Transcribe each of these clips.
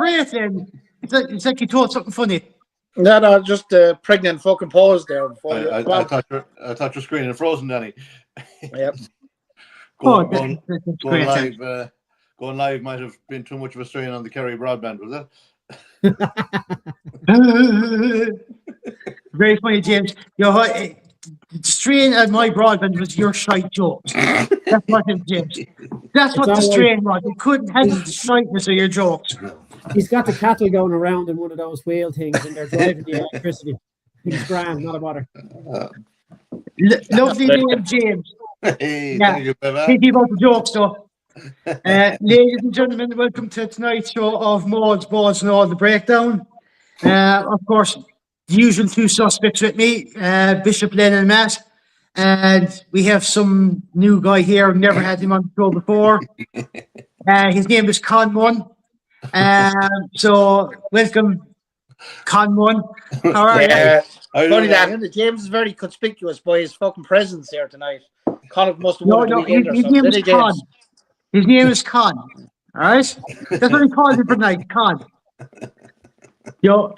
great then. It's like you told something funny. No, just the pregnant fucking pause there. I thought your screen had frozen, Danny. Yep. Going live might have been too much of a strain on the Kerry broadband, was it? Very funny, James. The strain at my broadband was your shite jokes. That's what it, James. That's what the strain was. You couldn't handle the shiteness of your jokes. He's got the cattle going around in one of those wheel things, and they're driving the electricity. He's grand, not a bother. Lovely name, James. Hey, thank you, Beba. Thinking about the jokes, though. Ladies and gentlemen, welcome to tonight's show of Mauls, Balls, and All the Breakdown. Of course, the usual two suspects with me, Bishop, Len, and Matt. And we have some new guy here, never had him on the show before. His name is Conmon. So, welcome, Conmon. How are you? Funny that James is very conspicuous by his fucking presence here tonight. Conor must have won the weekend or something. His name is Con. His name is Con. All right? That's what he calls it for tonight, Con. Yo.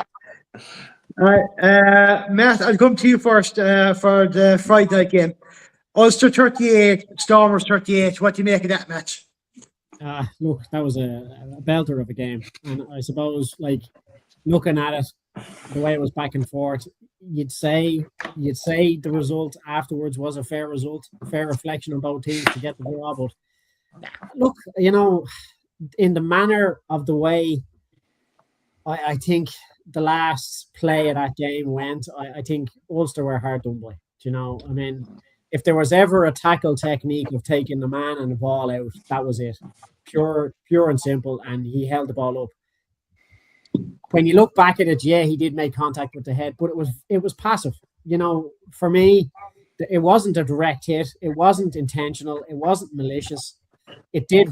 All right. Matt, I'll come to you first for the Friday night game. Ulster 38, Stormers 38. What do you make of that match? Look, that was a belter of a game. And I suppose, like, looking at it, the way it was back and forth, you'd say the result afterwards was a fair result, a fair reflection on both teams to get the draw. But look, you know, in the manner of the way I think the last play of that game went, I think Ulster were hard done by. You know, I mean, if there was ever a tackle technique of taking the man and the ball out, that was it. Pure and simple, and he held the ball up. When you look back at it, yeah, he did make contact with the head, but it was passive. You know, for me, it wasn't a direct hit. It wasn't intentional. It wasn't malicious. It did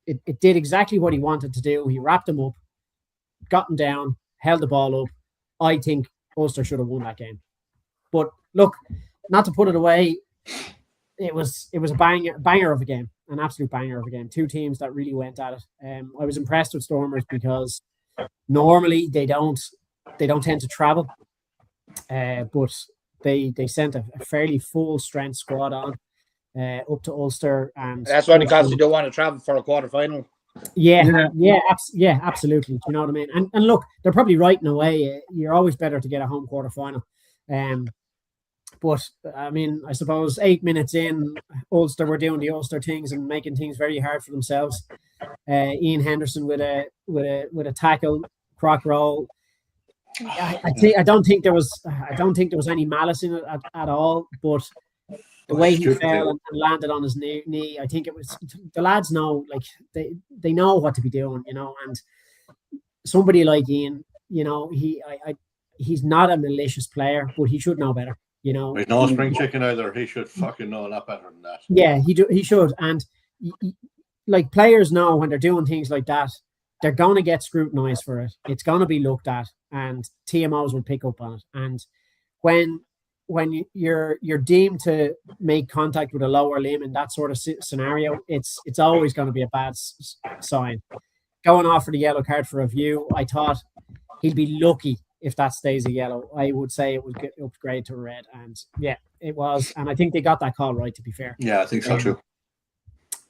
it did exactly what he wanted to do. He wrapped him up, got him down, held the ball up. I think Ulster should have won that game. But look, not to put it away, it was a banger of a game, an absolute banger of a game. Two teams that really went at it. I was impressed with Stormers because normally they don't tend to travel, but they sent a fairly full strength squad on up to Ulster, and that's why because you don't want to travel for a quarter final. Yeah, absolutely. You know what I mean? And look, they're probably right in a way. You're always better to get a home quarter final. But I mean, I suppose 8 minutes in, Ulster were doing the Ulster things and making things very hard for themselves. Ian Henderson with a tackle, croc roll. I don't think there was any malice in it at all. But the way he fell and landed on his knee, I think it was the lads know, like they know what to be doing, you know. And somebody like Ian, you know, he's not a malicious player, but he should know better. You know, he's no spring chicken either. He should fucking know a lot better than that. Yeah, he should. And like players know when they're doing things like that, they're going to get scrutinized for it. It's going to be looked at, and TMOs will pick up on it. And when you're deemed to make contact with a lower limb in that sort of scenario, it's always going to be a bad sign. Going off for the yellow card for review, I thought he'll be lucky if that stays a yellow. I would say it would get upgrade to a red, and yeah, it was. And I think they got that call right, to be fair. Yeah, I think so too.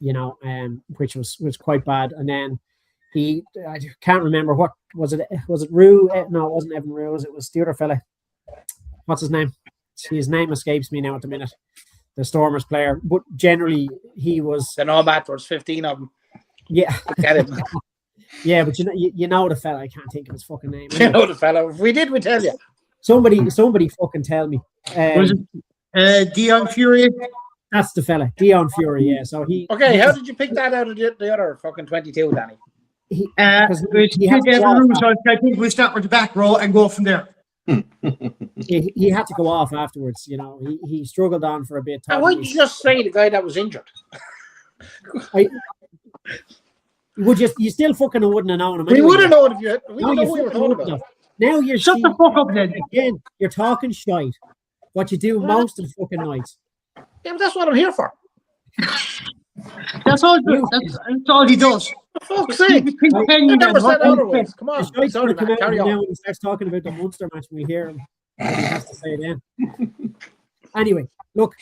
You know, which was quite bad. And then I can't remember what was it. Was it Rue? No, it wasn't Evan Rue. It was the other fella. What's his name? His name escapes me now at the minute. The Stormers player, but generally he was. The Nomad. There was 15 of them. Yeah. Get it. Yeah, but you know the fella. I can't think of his fucking name. You know the fella. If we did, we tell you. Somebody fucking tell me. Was it Dion Fury? That's the fella, Dion Fury. Yeah. So he. Okay, how did you pick that out of the other fucking 22, Danny? I think we start with the back row and go from there. He had to go off afterwards. You know, he struggled on for a bit. Why did you just say the guy that was injured? You still fucking wouldn't have known him. We would have known if you had. We didn't know what you were talking about. Now you're shut the fuck up, then. Again, you're talking shite. What you do most of the fucking nights. Yeah, but that's what I'm here for. That's all he does. fuck's sake. Kenny, I never man, said what can you otherwise. say? Come on. The shite's Sorry, gonna come Matt. out of Carry him now on. when he starts talking about the Munster match. We hear him. What he has to say then. Anyway, look,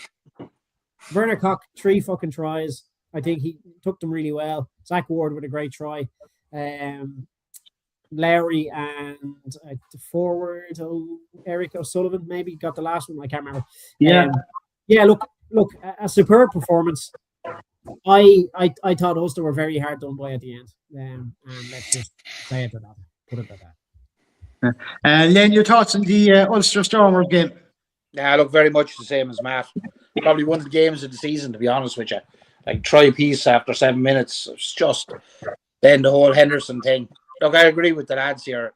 Werner Koch, 3 fucking tries. I think he took them really well. Zach Ward with a great try. Lowry and the forward, Eric O'Sullivan maybe got the last one. I can't remember. Yeah. Yeah. Look, a superb performance. I thought Ulster were very hard done by at the end. And let's just say it or not. Put it at that. Len, your thoughts on the Ulster Stormers game? Yeah, look, very much the same as Matt. Probably one of the games of the season, to be honest with you. Like, try a piece after 7 minutes. It's just then the whole Henderson thing. Look, I agree with the lads here.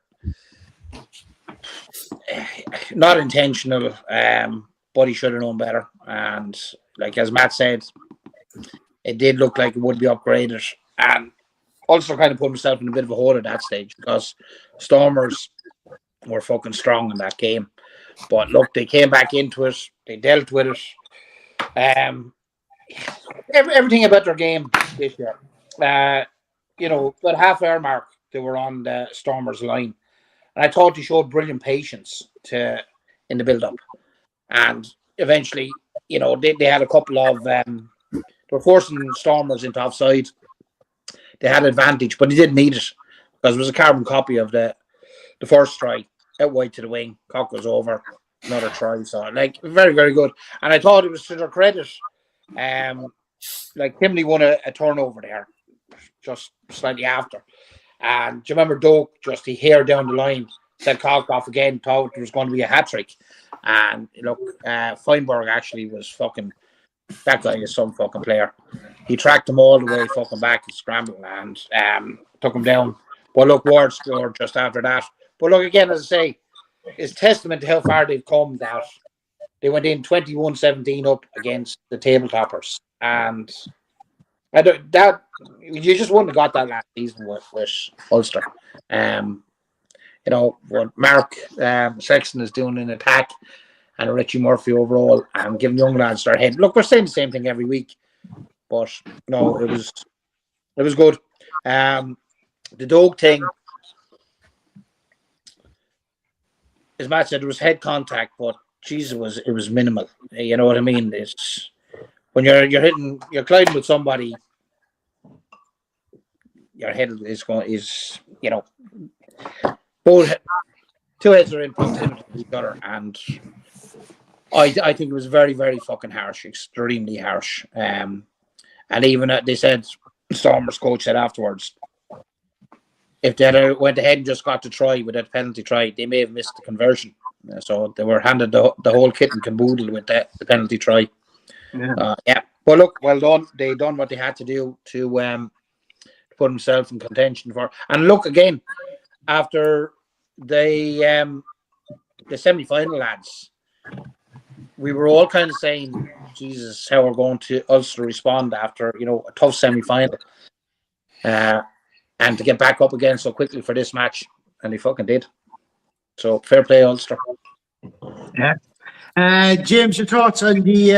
Not intentional, but he should have known better. And like as Matt said, it did look like it would be upgraded. And also kind of put himself in a bit of a hole at that stage because Stormers were fucking strong in that game. But look, they came back into it. They dealt with it. Everything about their game this year. About half-hour mark, they were on the Stormers line. And I thought they showed brilliant patience in the build-up. And eventually, they had a couple of... they were forcing Stormers into offside. They had advantage, but they didn't need it because it was a carbon copy of the first try. Out wide to the wing. Cock was over. Another try. So, very, very good. And I thought it was to their credit. Kimley won a turnover there just slightly after. And do you remember Doak just he hair down the line, said Cock off again, thought it was going to be a hat-trick. And look, Feinberg actually was fucking, that guy is some fucking player. He tracked him all the way fucking back and scrambled and took him down. But look, Ward scored just after that. But look, again, as I say, it's testament to how far they've come that they went in 21-17 up against the tabletoppers. And you just wouldn't have got that last season with Ulster. What Mark Sexton is doing in attack and Richie Murphy overall and giving young lads their head. Look, we're saying the same thing every week, but no, it was good. The Doak thing, as Matt said, there was head contact, but Jesus, it was minimal. You know what I mean? It's when you're colliding with somebody, your head is both two heads are in proximity to each other, and I think it was very, very fucking harsh, extremely harsh. And even they said, Stormers coach said afterwards, if they had went ahead and just got to try with that penalty try, they may have missed the conversion. So they were handed the whole kit and caboodle with the penalty try. Yeah. But look, well done. They done what they had to do to put themselves in contention for. And look again, after the semi-final lads, we were all kind of saying, Jesus, how we're going to Ulster respond after a tough semi-final, and to get back up again so quickly for this match, and they fucking did. So fair play, Ulster. Yeah. James, your thoughts on the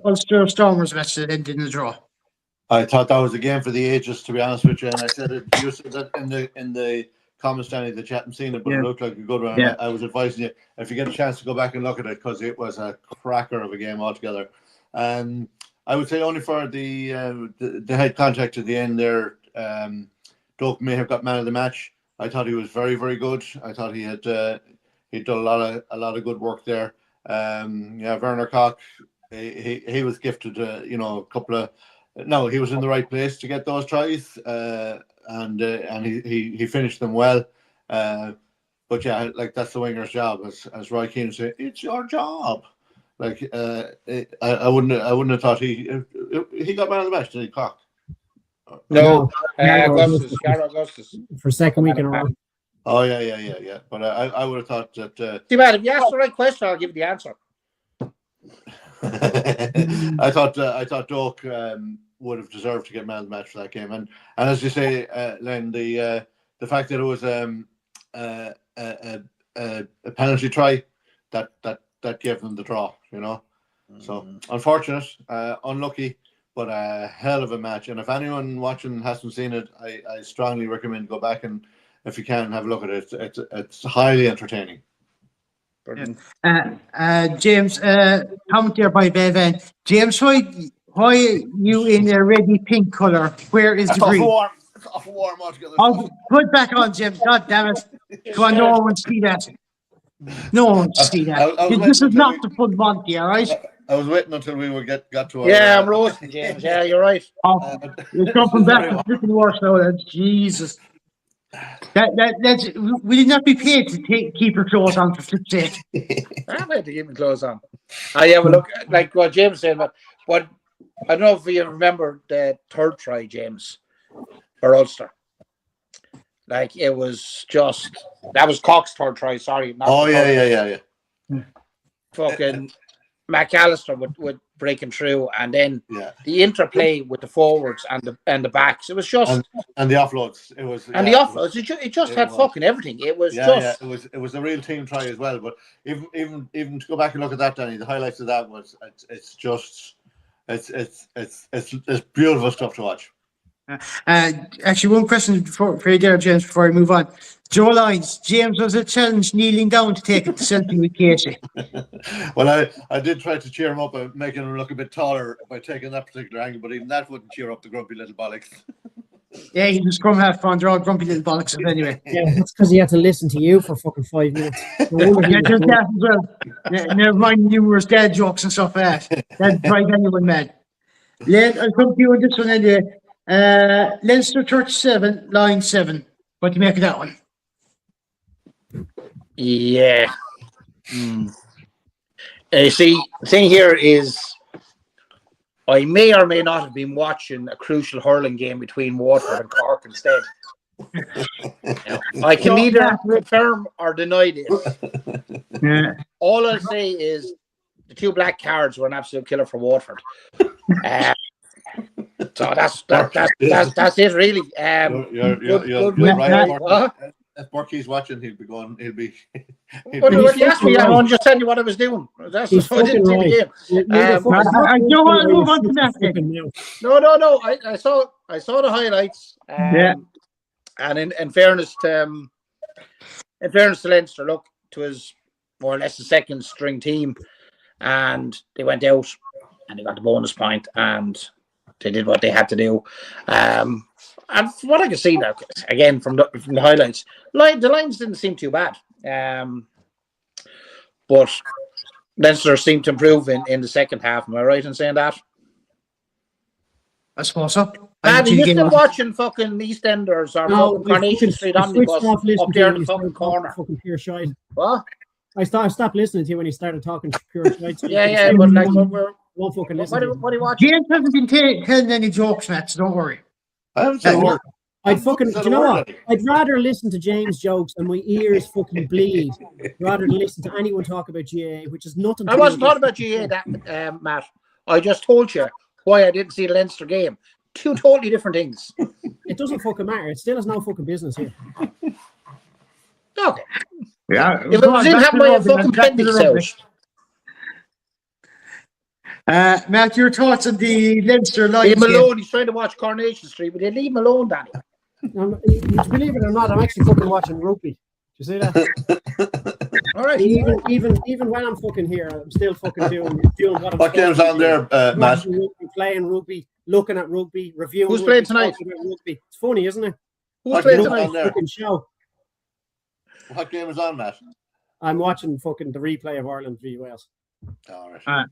Ulster Stormers match that ended in a draw? I thought that was a game for the ages, to be honest with you. And I said it. You said that in the comments, Danny, that you hadn't seen it, but it looked like a good one. Yeah. I was advising you if you get a chance to go back and look at it because it was a cracker of a game altogether. And I would say only for the head contact at the end there, Doak may have got man of the match. I thought he was very, very good. I thought he'd done a lot of good work there. Werner Koch, he was gifted a couple of. No, he was in the right place to get those tries, and he finished them well. But yeah, that's the winger's job, as Roy Keane said, it's your job. I wouldn't have thought he got man of the match, did he, Koch? No, Augustus for second week in a row. Oh yeah. But I would have thought that. See, Matt, if you ask the right question, I'll give you the answer. I thought Doak would have deserved to get man of the match for that game, and as you say, Len, the fact that it was a penalty try that gave them the draw, So unfortunate, unlucky, but a hell of a match. And if anyone watching hasn't seen it, I strongly recommend go back and, if you can, have a look at it. It's highly entertaining. James, comment there by Bevan. James, why you in a reddy pink colour? Where is the green? It's awful warm altogether. Oh, put it back on, James. God damn it. Come on, no one wants to see that. No one wants to see that. This is not the full Monty, all right? I was waiting until we got to our... Yeah, I'm roasting, James. Yeah, you're right. Oh, you're coming back to flipping worse now, then. Jesus. That's, will you not be paid to keep your clothes on for flip's sake? I'm ready to keep my clothes on. Yeah, well, look, like what James said, but I don't know if you remember the third try, James, for Ulster. Like, it was just, that was Cox's third try, sorry. Yeah. Fucking McAllister with breaking through, and then the interplay with the forwards and the backs. It was just and the offloads. It just had fucking everything. It was it was a real team try as well. But even to go back and look at that, Danny, the highlights of that was it's beautiful stuff to watch. Actually, one question for you there, James, before I move on. Joe Lyons, James was a challenge kneeling down to take it to selfie with Casey. Well, I did try to cheer him up, making him look a bit taller by taking that particular angle, but even that wouldn't cheer up the grumpy little bollocks. Yeah, he was scrum half on. They're all grumpy little bollocks anyway. Yeah, that's because he had to listen to you for fucking 5 minutes. Yeah, just that as well. Never mind numerous dad jokes and stuff like that. That'd drive anyone mad. I'll come to you on this one anyway. Leinster 37, line 7. What do you make of that one? Yeah. You see, the thing here is I may or may not have been watching a crucial hurling game between Waterford and Cork instead. I can neither confirm or deny this. Yeah. All I'll say is the 2 black cards were an absolute killer for Waterford. So that's it, really. You're right. If Burkey's watching, he'll be. Well, you asked me, I'm just telling you what I was doing. That's what I didn't see the game. I don't want to move on to that thing. No. I saw the highlights. And in fairness to Leinster, look, it was more or less the second string team, and they went out and they got the bonus point, and they did what they had to do. And from what I can see now, again from the highlights, the lines didn't seem too bad. But Leinster seemed to improve in the second half. Am I right in saying that? I suppose so. Are you still watching fucking EastEnders or fucking Coronation Street Omnibus up there in the fucking corner? Fucking pure shite. What? I stopped listening to you when you started talking pure shite. Yeah, but like we're won't fucking listen. What are you watching? James hasn't been telling any jokes, Matt, so don't worry. I haven't said a word. Do you know what? I'd rather listen to James' jokes and my ears fucking bleed rather than listen to anyone talk about GA, which is nothing. I wasn't talking about GA, that Matt. I just told you why I didn't see the Leinster game. 2 totally different things. It doesn't fucking matter. It still has no fucking business here. Okay. Yeah. If it was in, have my fucking appendix out. Matt, your thoughts on the Leinster Lions? Leave him alone. He's trying to watch Coronation Street, but they leave him alone, Danny. Believe it or not, I'm actually fucking watching rugby. Do you see that? All right. Even when I'm fucking here, I'm still fucking doing what I'm. What game's on there, Matt? Playing rugby, looking at rugby, reviewing. Who's playing tonight? Rugby. It's funny, isn't it? Who's playing tonight? Fucking show. What game is on, Matt? I'm watching fucking the replay of Ireland v Wales. All right.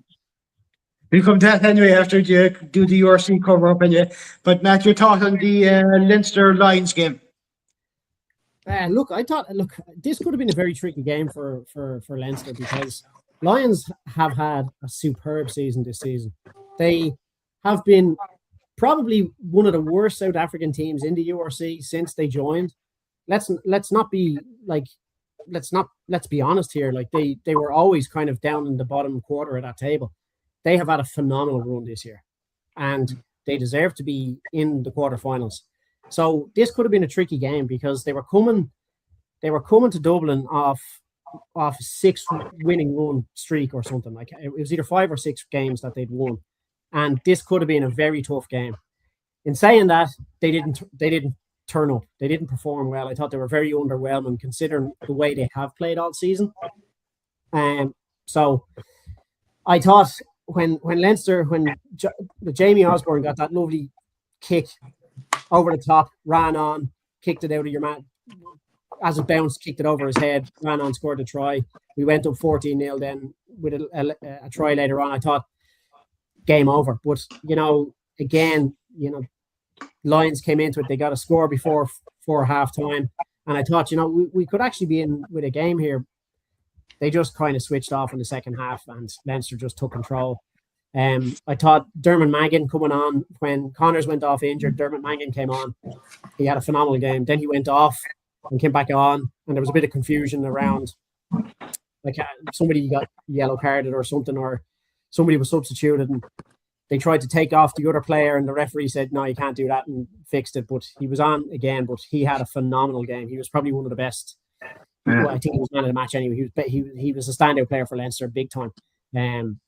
We'll come to that anyway after you do the URC cover up anyway. But Matt, your thought on the Leinster Lions game? Look, this could have been a very tricky game for Leinster because Lions have had a superb season this season. They have been probably one of the worst South African teams in the URC since they joined. Let's be honest here. Like they were always kind of down in the bottom quarter of that table. They have had a phenomenal run this year, and they deserve to be in the quarterfinals. So this could have been a tricky game because they were coming to Dublin off a 6 winning run streak or something. Like it was either 5 or 6 games that they'd won, and this could have been a very tough game. In saying that, they didn't turn up. They didn't perform well. I thought they were very underwhelming considering the way they have played all season. So I thought when Jamie Osborne got that lovely kick over the top, ran on, kicked it out of your man. As it bounced, kicked it over his head, ran on, scored a try. We went up 14-0 then with a try later on. I thought, game over. But, again, Lions came into it. They got a score before half-time. And I thought, we could actually be in with a game here. They just kind of switched off in the second half and Leinster just took control. I thought Dermot Mangan coming on when Connors went off injured. Dermot Mangan came on. He had a phenomenal game. Then he went off and came back on, and there was a bit of confusion around, like somebody got yellow carded or something, or somebody was substituted, and they tried to take off the other player, and the referee said, "No, you can't do that," and fixed it. But he was on again. But he had a phenomenal game. He was probably one of the best. Well, I think he was man of the match anyway. He was a standout player for Leinster, big time. Then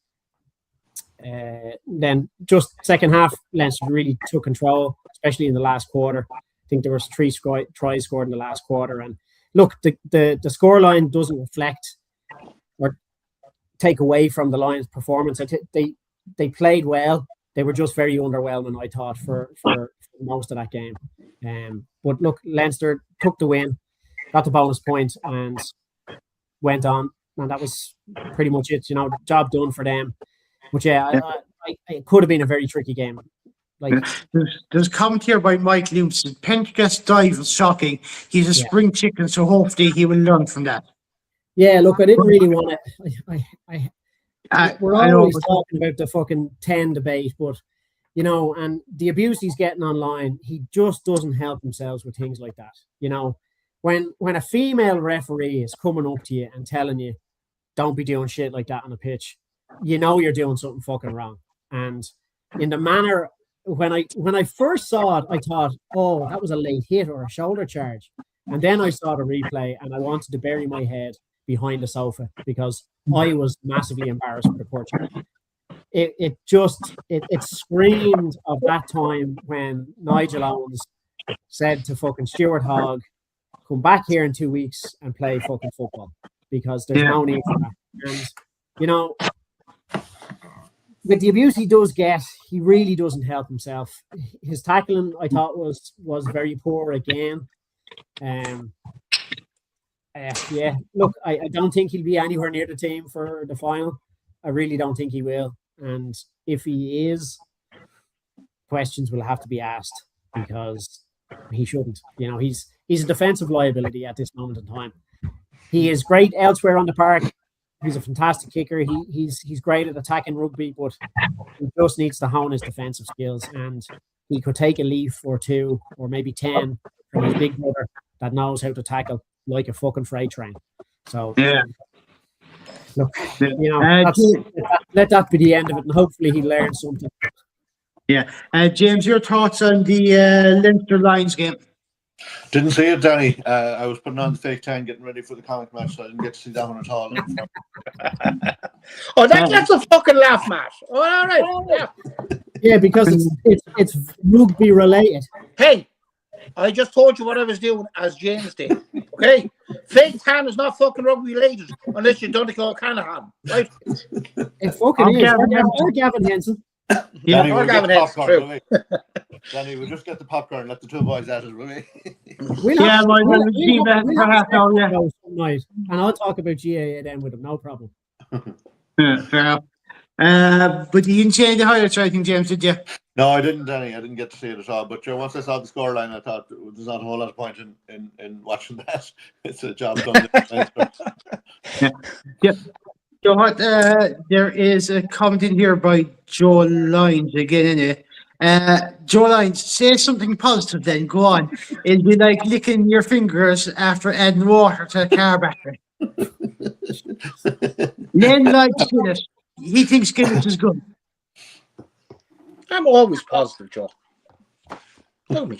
just second half, Leinster really took control, especially in the last quarter. I think there was 3 tries scored in the last quarter. And look, the scoreline doesn't reflect or take away from the Lions' performance. They played well. They were just very underwhelming, I thought, for most of that game. But look, Leinster took the win, got the bonus point, and went on. And that was pretty much it. Job done for them. But yeah, it could have been a very tricky game. Like there's comment here by Mike Looms. Pendergast's dive was shocking. He's a spring chicken, so hopefully he will learn from that. Yeah, look, I didn't really want to. We're always talking about the fucking 10 debate, but and the abuse he's getting online, he just doesn't help himself with things like that. When a female referee is coming up to you and telling you, "Don't be doing shit like that on the pitch," you're doing something fucking wrong. And in the manner. When I first saw it, I thought, "Oh, that was a late hit or a shoulder charge." And then I saw the replay and I wanted to bury my head behind the sofa because I was massively embarrassed for the poor child. It screamed of that time when Nigel Owens said to fucking Stuart Hogg, "Come back here in 2 weeks and play fucking football because there's no need for that." And, with the abuse he does get, he really doesn't help himself. His tackling, I thought, was very poor again. Look, I don't think he'll be anywhere near the team for the final. I really don't think he will. And if he is, questions will have to be asked because he shouldn't. He's a defensive liability at this moment in time. He is great elsewhere on the park. He's a fantastic kicker. He's great at attacking rugby, but he just needs to hone his defensive skills. And he could take a leaf or 2 or maybe 10 from his big brother that knows how to tackle like a fucking freight train. So, look, let that be the end of it, and hopefully he learns something. Yeah. James, your thoughts on the Leinster Lions game? Didn't see it, Danny. I was putting on the fake tan, getting ready for the comic match, so I didn't get to see that one at all. That's a fucking laugh, Matt. Oh, all right. Yeah, because it's rugby related. Hey, I just told you what I was doing as James did. Okay, fake tan is not fucking rugby related unless you're Donegal Canahan, right? It fucking is. Or Gavin Henson. Yeah, Danny, we'll get the popcorn, will we? Danny, we'll just get the popcorn and let the two boys at it, will we? We'll see that for half hour, night, and I'll talk about GAA then with him, no problem. Fair enough. But you didn't see the highlights, I think, James, did you? No, I didn't, Danny. I didn't get to see it at all. But once I saw the scoreline, I thought there's not a whole lot of point in watching that. It's a job done. Yeah. You know what? There is a comment in here by Joe Lyons again, innit? Joe Lyons, say something positive then, go on. It'll be like licking your fingers after adding water to a car battery. Len likes Guinness. He thinks Guinness is good. I'm always positive, Joe. Tell me,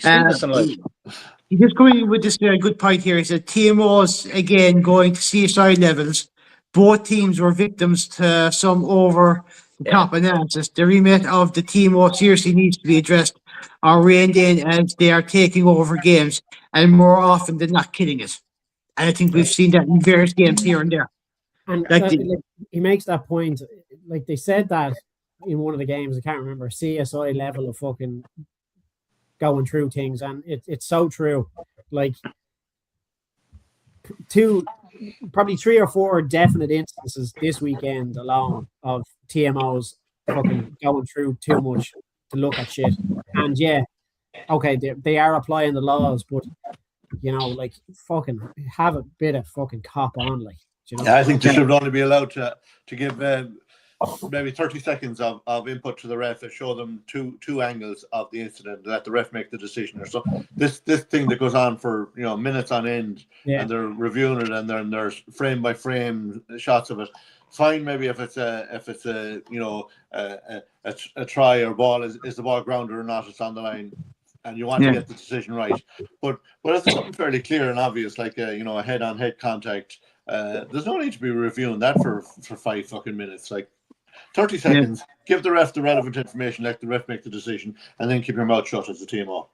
He just coming with this good point here. He said TMOs again going to CSI levels. Both teams were victims to some over top analysis. The remit of the TMO seriously needs to be addressed or reined in as they are taking over games and more often than not killing it. And I think we've seen that in various games here and there. And Like like, he makes that point. Like they said that in one of the games, I can't remember, CSI level of fucking going through things, and it's so true. Like probably 3 or 4 definite instances this weekend alone of TMOs fucking going through too much to look at shit. And yeah, okay, they are applying the laws, but you know, like fucking have a bit of fucking cop on, like. You know? Yeah, I think they should only be allowed to give maybe 30 seconds of input to the ref and show them two angles of the incident, let the ref make the decision or so. This thing that goes on for minutes on end, and they're reviewing it, and then there's frame by frame shots of it. Fine, maybe if it's a try or ball, is the ball grounded or not, it's on the line, and you want to get the decision right. But if it's something fairly clear and obvious, like a head-on-head contact, there's no need to be reviewing that for 5 fucking minutes. Like 30 seconds, give the ref the relevant information, let the ref make the decision, and then keep your mouth shut as a TMO.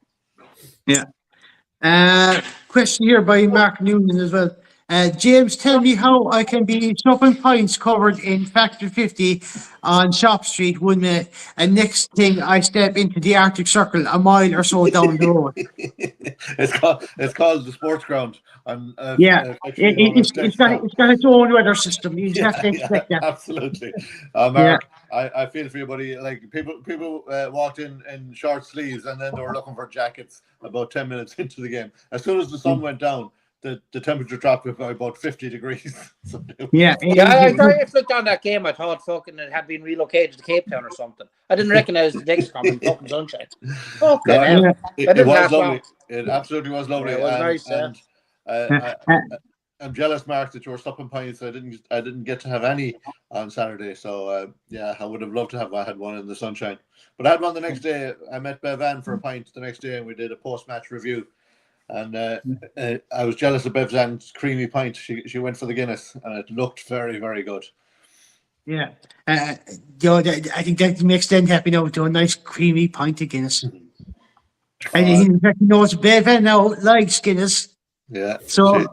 Yeah. Question here by Mark Noonan as well. James, tell me how I can be shopping pints covered in Factor 50 on Shop Street 1 minute, and next thing I step into the Arctic Circle a mile or so down the road. It's called the sports ground. It's got its own weather system. You just have to expect that. Absolutely. Mark, I feel for you, buddy. Like people walked in short sleeves, and then they were looking for jackets about 10 minutes into the game. As soon as the sun went down, the temperature dropped by about 50 degrees. I thought if looked on that game, I thought fucking it had been relocated to Cape Town or something. I didn't recognize the Dexcom in fucking sunshine. It was lovely. It absolutely was lovely. It was nice. I'm jealous, Mark, that you were stopping pints. I didn't get to have any on Saturday, so I would have loved to have had one in the sunshine. But I had one the next day. I met Bevan for a pint the next day, and we did a post-match review. And I was jealous of Bevan's creamy pint. She went for the Guinness, and it looked very, very good. Yeah, I think that makes them happy now to a nice creamy pint of Guinness. And in fact, he knows Bevan now likes Guinness. Yeah, so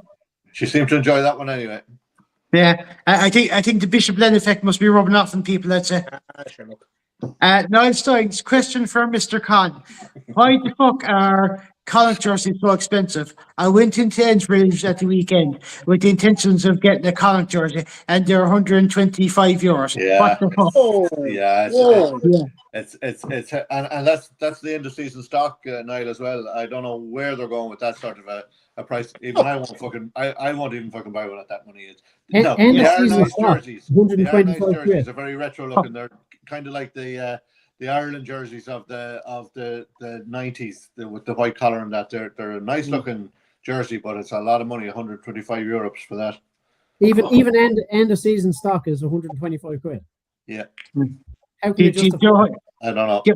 she seemed to enjoy that one anyway. Yeah, I think the Bishop Glen effect must be rubbing off on people. That's it. Sure, look. Niall Steins, question for Mr. Khan. Why the fuck are Connacht jerseys so expensive? I went into Edinburgh at the weekend with the intentions of getting a Connacht jersey, and they're €125. Yeah. What the fuck? It's and that's the end of season stock, Niall, as well. I don't know where they're going with that sort of a price. Even I won't even fucking buy one at that money. They are nice jerseys. They are nice jerseys. They're very retro looking. They're kind of like the Ireland jerseys of the 90s with the white collar and that. They're a nice looking jersey, but it's a lot of money, €125 for that. Even end of season stock is £125. Yeah. How can you I don't know. Do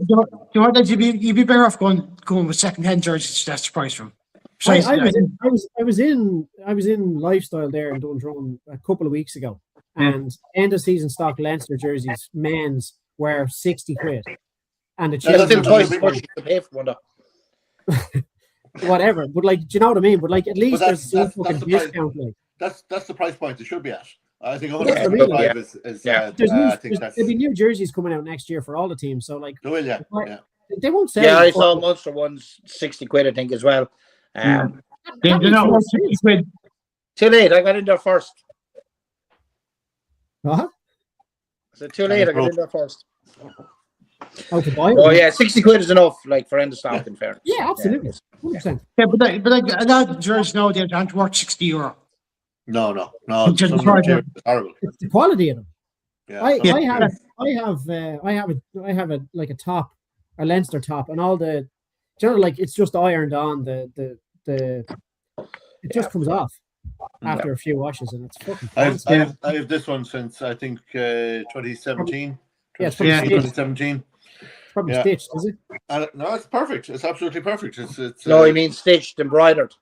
you know that you'd be better off going with second-hand jerseys? That's the price from. I was in Lifestyle there in Dundrum a couple of weeks ago, and end of season stock Leinster jerseys men's were £60, and the still twice as much you can pay for one. Whatever, but like, do you know what I mean? But like, at least there's some fucking discount. Like that's the price point it should be at. I think $125 is. I think there'll be new jerseys coming out next year for all the teams. So like, they will, they won't sell. Yeah, I saw Munster ones £60, I think, as well. They're not £60. Too late. I got in there first. Huh? So too late. I got in there first. How to buy? Oh yeah, £60 is enough, like for end of stock. In fairness. Yeah, absolutely. 100%. Yeah, but like a lot of jerseys nowadays aren't worth €60. No. It's horrible. It's the quality of them. Yeah, I have a like a top, a Leinster top, and all the, like it's just ironed on. It just comes off after a few washes, and it's fucking. I have this one since I think 2017. Yeah, it's 2017. It's probably stitched, is it? No, it's perfect. It's absolutely perfect. It's. No, I mean stitched, embroidered.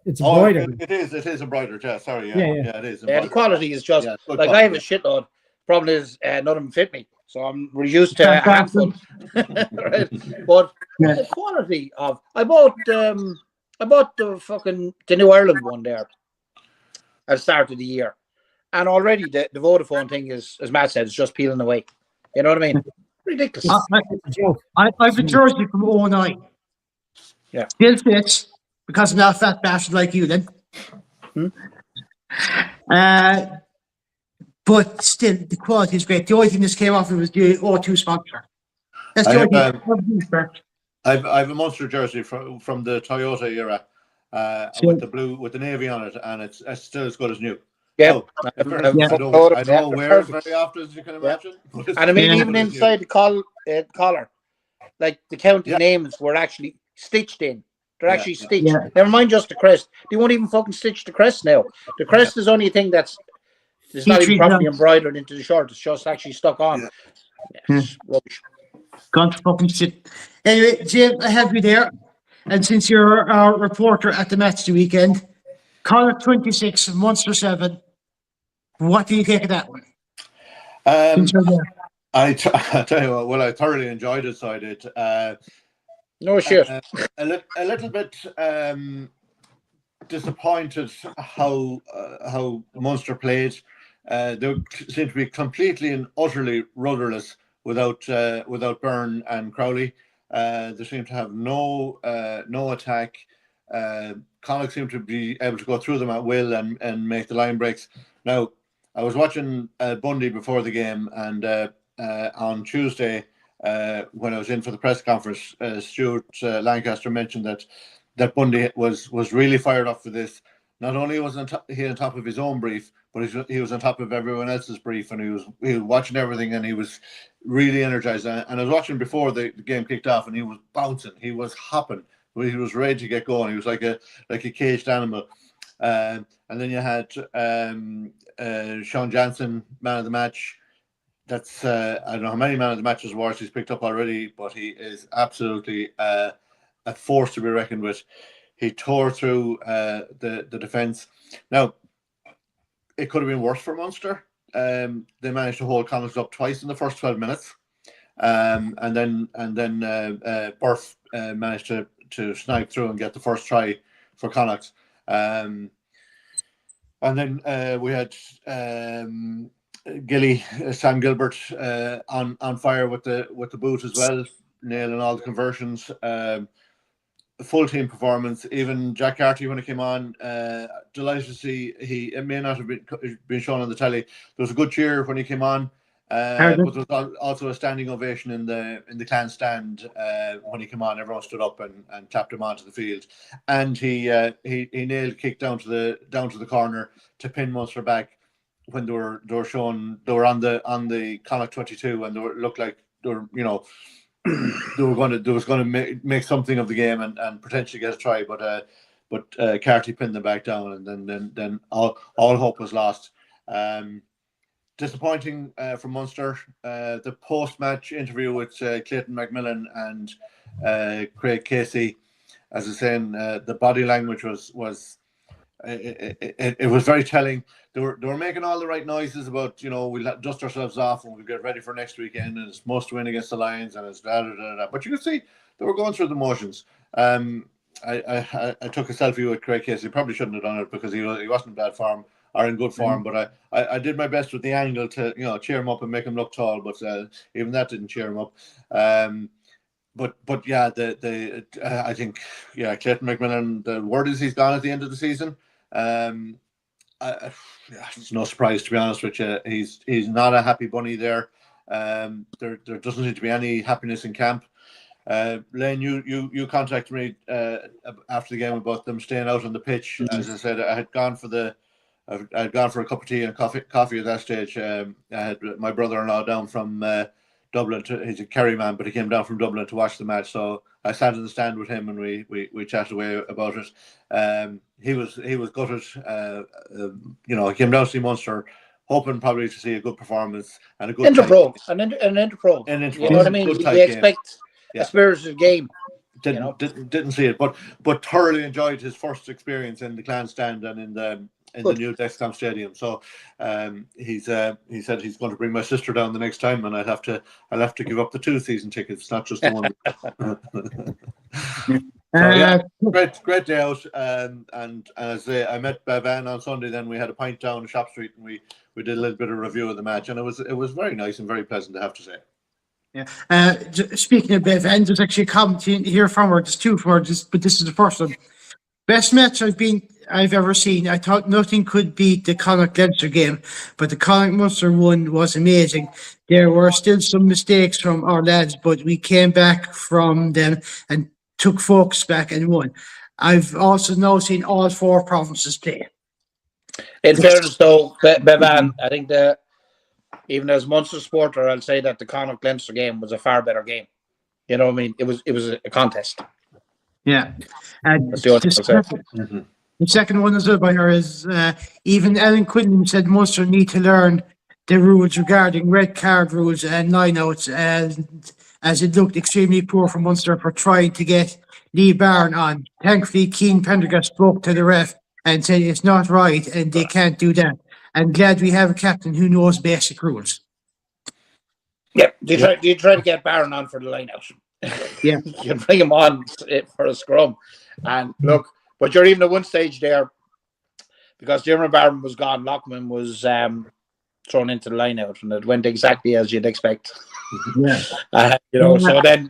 It's embroidered. It is embroidered. Yeah, sorry. Yeah, it is. Yeah, the quality is just like I have a shitload. Problem is, none of them fit me. so I'm reduced to a handful. Right. But Yeah. the quality of I bought the New Ireland one there at the start of the year, and already the Vodafone thing is, as Matt said, it's just peeling away. You know what I mean? Ridiculous. It's a joke. I have a jersey from '09. Yeah. Still fits because I'm not a fat bastard like you then. Hmm. But still, the quality is great. The only thing that came off it was the O2 sponsor. That's the I only have, thing. I have a Munster jersey from the Toyota era, with the blue with the navy on it, and it's still as good as new. Yeah. Oh, Yeah. I don't wear it very often, as you can imagine. But it's And I mean, still even as good as new. inside the collar, like the county names were actually stitched in. They're actually stitched. Yeah. Never mind just the crest. They won't even fucking stitch the crest now. The crest is only a thing that's not even properly embroidered into the shirt. It's just actually stuck on. Yes, rubbish. Gone to fucking shit. Anyway, Jim, I have you there. And since you're our reporter at the match the weekend, Connacht 26, Munster 7. What do you think of that one? Since you're there. I tell you what, I thoroughly enjoyed it. So I did. No shit. A little bit disappointed how Munster played. They seemed to be completely and utterly rudderless without Byrne and Crowley. They seemed to have no attack. Connacht seemed to be able to go through them at will and make the line breaks. Now, I was watching Bundy before the game, and on Tuesday, when I was in for the press conference, Stuart Lancaster mentioned that Bundy was really fired up for this. Not only was he on top of his own brief, but he was on top of everyone else's brief, and he was watching everything, and he was really energized. And I was watching before the game kicked off, and he was bouncing, he was hopping, he was ready to get going. He was like a caged animal. And then you had Sean Jansen, man of the match. That's I don't know how many man of the matches awards he's picked up already, but he is absolutely a force to be reckoned with. He tore through the defence. Now, it could have been worse for Munster. They managed to hold Connacht up twice in the first 12 minutes, and then Burf managed to snipe through and get the first try for Connacht. And then we had Sam Gilbert on fire with the boot as well, nailing all the conversions. Full team performance. Even Jack Carty, when he came on, delighted to see it may not have been shown on the telly. There was a good cheer when he came on, but there was also a standing ovation in the Clan stand when he came on. Everyone stood up and clapped him onto the field, and he nailed a kick down to the corner to pin Munster back when they were on the Connacht 22, and looked like they were, you know, they was going to make something of the game and potentially get a try, but Carty pinned them back down, and then all hope was lost. Disappointing for Munster. The post-match interview with Clayton McMillan and Craig Casey, as I was saying, the body language was it was very telling. They were making all the right noises about, you know, we'll dust ourselves off and we'll get ready for next weekend, and it's must win against the Lions, and it's da da da da. But you could see they were going through the motions. I took a selfie with Craig Casey. Probably shouldn't have done it because he wasn't in bad form or in good form. But I did my best with the angle to, you know, cheer him up and make him look tall. But even that didn't cheer him up. But yeah, I think Clayton McMillan. The word is he's gone at the end of the season. It's no surprise, to be honest with you. He's not a happy bunny there. There doesn't seem to be any happiness in camp. Lane, you contacted me after the game about them staying out on the pitch. As I said, I had gone for a cup of tea and coffee at that stage. I had my brother-in-law down from Dublin. He's a Kerry man, but he came down from Dublin to watch the match. So I sat in the stand with him and we chatted away about it. He was gutted. You know, he came down to see Munster, hoping probably to see a good performance and a good Interpro. You know what I mean? You expect a spirited game. Didn't see it, but thoroughly enjoyed his first experience in the Clan stand and in in the new Dexcom Stadium. So he said he's going to bring my sister down the next time, and I'll have to give up the 2 season tickets, not just the one. So yeah, great day out. And as I met Bevan on Sunday, then we had a pint down Shop Street, and we did a little bit of review of the match, and it was very nice and very pleasant, to have to say. Yeah. Speaking of Bevan, there's actually a comment here from her. There's 2 from her, but this is the first one. Best match I've ever seen. I thought nothing could beat the Connacht Leinster game, but the Connacht Munster one was amazing. There were still some mistakes from our lads, but we came back from them and took focus back and won. I've also now seen all 4 provinces play. In fairness, though, Bevan, I think even as Munster supporter, I'll say that the Connacht Leinster game was a far better game. You know what I mean? It was a contest. Yeah. And That's the only thing I'll say. the second one as well by her is even Ellen Quinlan said Munster need to learn the rules regarding red card rules and lineouts, as it looked extremely poor for Munster for trying to get Lee Barron on. Thankfully, Keane Pendergast spoke to the ref and said it's not right and they can't do that. I'm glad we have a captain who knows basic rules. Yeah, do you try to get Barron on for the lineout? Yeah. You can bring him on for a scrum. And look, but you're even at one stage there, because Jeremy Barron was gone, Lockman was thrown into the lineout, and it went exactly as you'd expect. Yeah. So then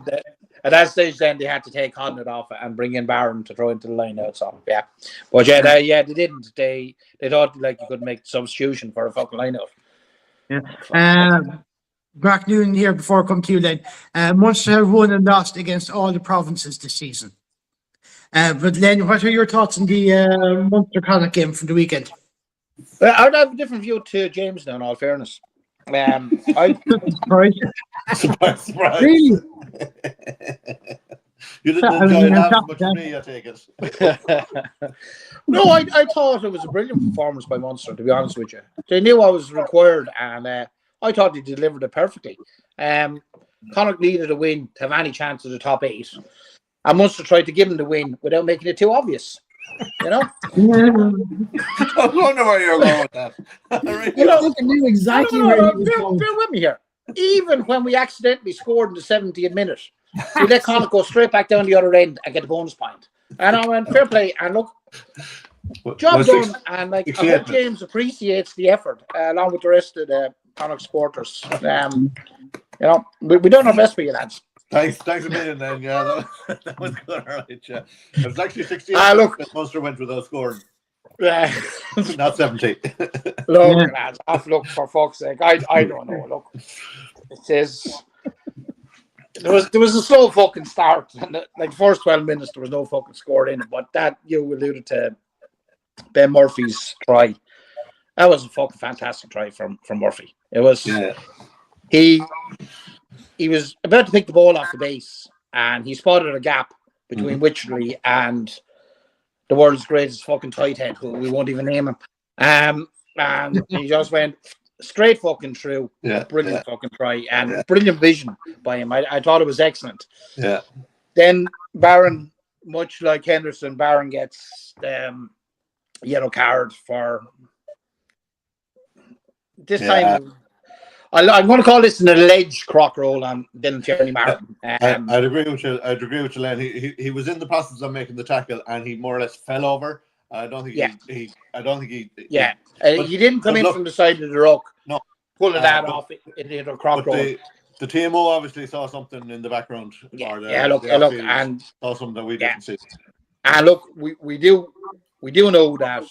at that stage, then they had to take Condit off and bring in Barron to throw into the lineout. So yeah, but they didn't. They thought like you could make substitution for a fucking lineout. Yeah. Mark Noonan here before I come to you, Len. Munster have won and lost against all the provinces this season. But Len, what are your thoughts on the Munster Connacht game from the weekend? I would have a different view to James now, in all fairness. Surprise. Really? You didn't enjoy it half as much as me, I take it. No, I thought it was a brilliant performance by Munster, to be honest with you. They knew what was required, and I thought they delivered it perfectly. Connacht needed a win to have any chance of the top 8. And Munster tried to give them the win without making it too obvious. You know? I wonder where you're going with that. I think I knew exactly where you were going. Bear with me here. Even when we accidentally scored in the 70th minute, we let Connacht go straight back down the other end and get the bonus point. And I went, fair play. And look, job done. And I hope James appreciates the effort, along with the rest of the Connacht supporters. We done our best for you, lads. Thanks a million, then. Yeah, that was good. All right, yeah. It was actually 68. Look, Munster went without scoring. Not 70. Look, lads, look, for fuck's sake. I don't know. Look, it says there was a slow fucking start, and like the first 12 minutes there was no fucking score in it. But that you alluded to Ben Murphy's try. That was a fucking fantastic try from Murphy. It was. Yeah. He was about to pick the ball off the base, and he spotted a gap between Wycherley and the world's greatest fucking tight head, who we won't even name him. And he just went straight fucking through. Yeah, brilliant fucking try, and brilliant vision by him. I thought it was excellent. Yeah. Then Barron, much like Henderson, Barron gets yellow card for this time. I'm going to call this an alleged crock roll on Dylan Tierney-Martin. I'd agree with you, Len. He was in the process of making the tackle, and he more or less fell over. I don't think he. Yeah, he didn't come in from the side of the ruck. No, pulling that off into a crock roll. The TMO obviously saw something in the background. Look, and saw something that we didn't see. And look, we do know that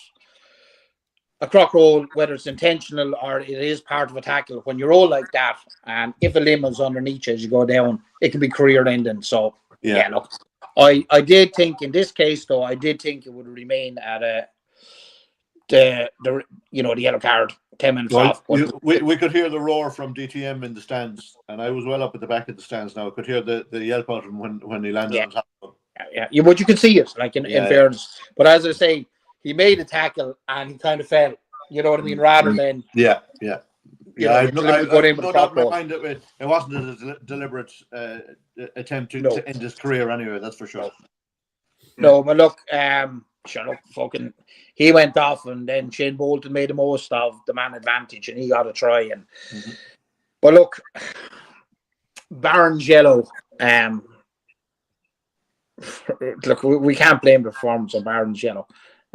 a crock roll, whether it's intentional or it is part of a tackle, when you roll like that, and if a limb is underneath you as you go down, it can be career ending. So look, I did think in this case though, I did think it would remain at the yellow card 10 minutes off. We could hear the roar from DTM in the stands, and I was well up at the back of the stands now. I could hear the yelp out of him when he landed on top of him. But you could see it, like in fairness. But as I say, he made a tackle and he kind of fell. You know what I mean? Rather than I no doubt in my mind that it wasn't a deliberate attempt to end his career anyway. That's for sure. No, but look, sure, look, fucking, he went off, and then Shane Bolton made the most of the man advantage, and he got a try. And but look, Barron's yellow. Look, we can't blame the performance of Barron's yellow,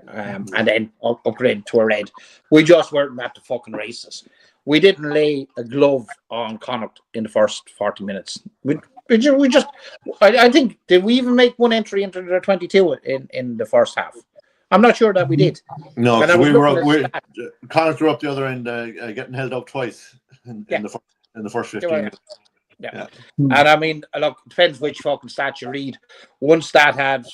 and then upgrade to a red. We just weren't at the fucking races. We didn't lay a glove on Connacht in the first 40 minutes. We just, I think, did we even make one entry into the 22 in the first half? I'm not sure that we did. No, And I was we looking were at Connacht were up the other end, getting held up twice in the first 15 minutes. Yeah. And I mean, look, it depends which fucking stat you read. One stat had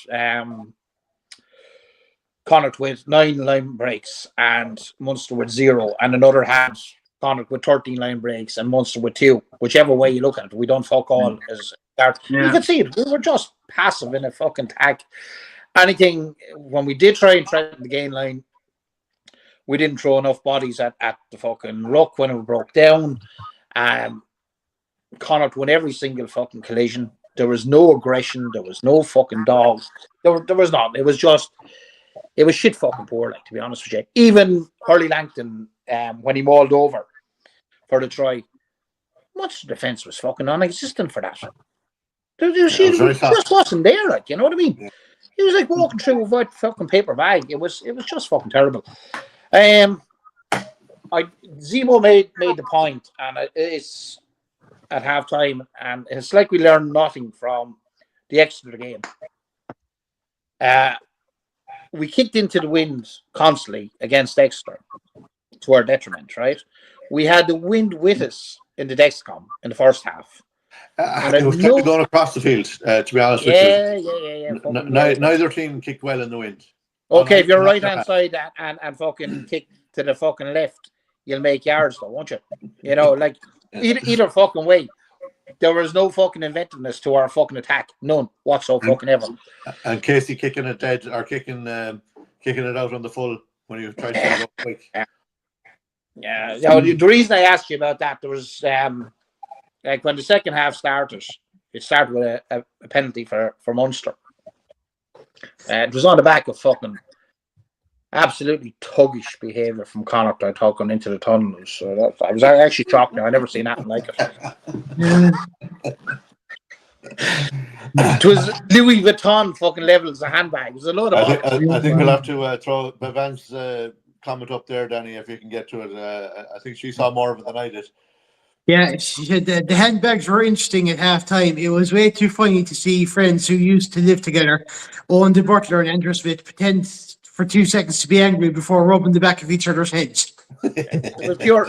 Connacht with 9 line breaks and Munster with 0, and another had Connacht with 13 line breaks and Munster with 2. Whichever way you look at it, we don't fuck all as start. You could see it. We were just passive in a fucking tag. Anything when we did try and threaten the gain line, we didn't throw enough bodies at the fucking ruck when it broke down. Connacht won every single fucking collision. There was no aggression. There was no fucking dogs. There was not. It was shit fucking poor, like, to be honest with you. Even Hurley Langton, when he mauled over for the try, much defence was fucking non-existent for that. He just wasn't there, like, you know what I mean? Yeah. He was like walking through a white fucking paper bag. It was just fucking terrible. Zemo made the point, and it's at halftime, and it's like we learned nothing from the Exeter game. We kicked into the wind constantly against Exeter to our detriment, right? We had the wind with us in the Dexcom in the first half. It was kind of going across the field, to be honest with you. Neither team kicked well in the wind. Okay, if you're right-hand side and fucking kick to the fucking left, you'll make yards, though, won't you? You know, like, either fucking way. There was no fucking inventiveness to our fucking attack. None whatsoever fucking ever. And Casey kicking it dead, or kicking it out on the full when he tried to get it up quick. Yeah. The reason I asked you about that, there was like when the second half started, it started with a penalty for Munster. It was on the back of fucking absolutely thuggish behaviour from Connacht, I thought, going into the tunnels. So I was actually shocked now. I never seen nothing like it. It was Louis Vuitton fucking levels of handbag. It was a load of I think we'll have to throw Bevan's comment up there, Danny, if you can get to it. I think she saw more of it than I did. Yeah, she said the handbags were interesting at halftime. It was way too funny to see friends who used to live together, Owen de Butler and Andrew Smith, pretend for 2 seconds to be angry before rubbing the back of each other's heads. It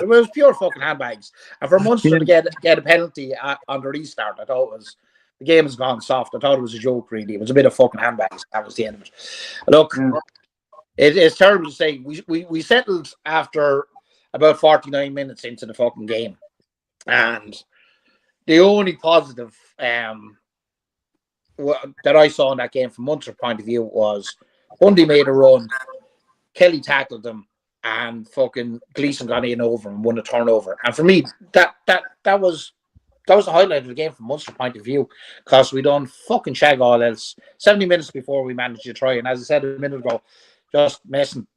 was pure fucking handbags. And for Munster to get a penalty on the restart, I thought the game has gone soft. I thought it was a joke, really. It was a bit of fucking handbags. That was the end of it. Look, it's terrible to say. We settled after about 49 minutes into the fucking game. And the only positive that I saw in that game from Munster's point of view was Bundy made a run, Kelly tackled him, and fucking Gleeson got in over and won a turnover. And for me, that was the highlight of the game from Munster's point of view, because we done fucking shag all else. 70 minutes before we managed to try, and as I said a minute ago, just messing.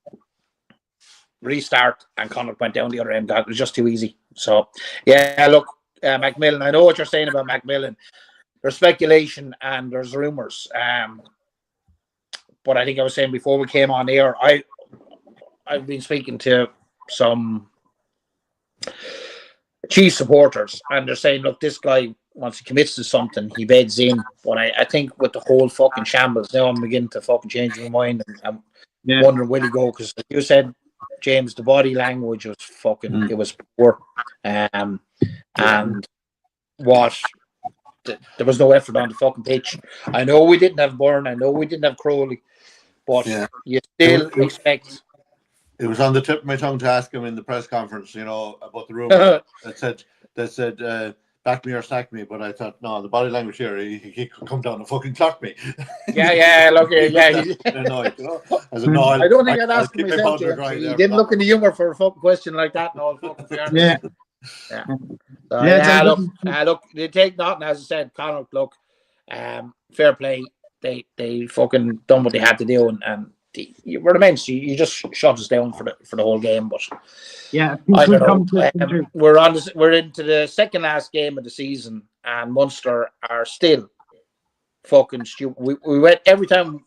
Restart, and Connacht went down the other end. It was just too easy. So, yeah, look, Macmillan, I know what you're saying about Macmillan. There's speculation and there's rumours. But I think I was saying before we came on air, I've been speaking to some Chiefs supporters, and they're saying, look, this guy, once he commits to something, he beds in. But I think with the whole fucking shambles, now I'm beginning to fucking change my mind, and I'm wondering, will he go? Because like you said, James, the body language was fucking, it was poor. And what, there was no effort on the fucking pitch. I know we didn't have Byrne, I know we didn't have Crowley, but you still expect. It was on the tip of my tongue to ask him in the press conference, about the rumor that said, back me or sack me, but I thought, no, the body language here, he could come down and fucking clock me. Look, I don't think I'd ask him myself, James. He didn't look in the humour for a fucking question like that. No, fucking fairness. Look, they take nothing, as I said, Connacht, look, fair play. They fucking done what they had to do, and we're immense. You just shut us down for the whole game. But Yeah, I good don't know. competition. We're into the second last game of the season, and Munster are still fucking stupid. We went every time,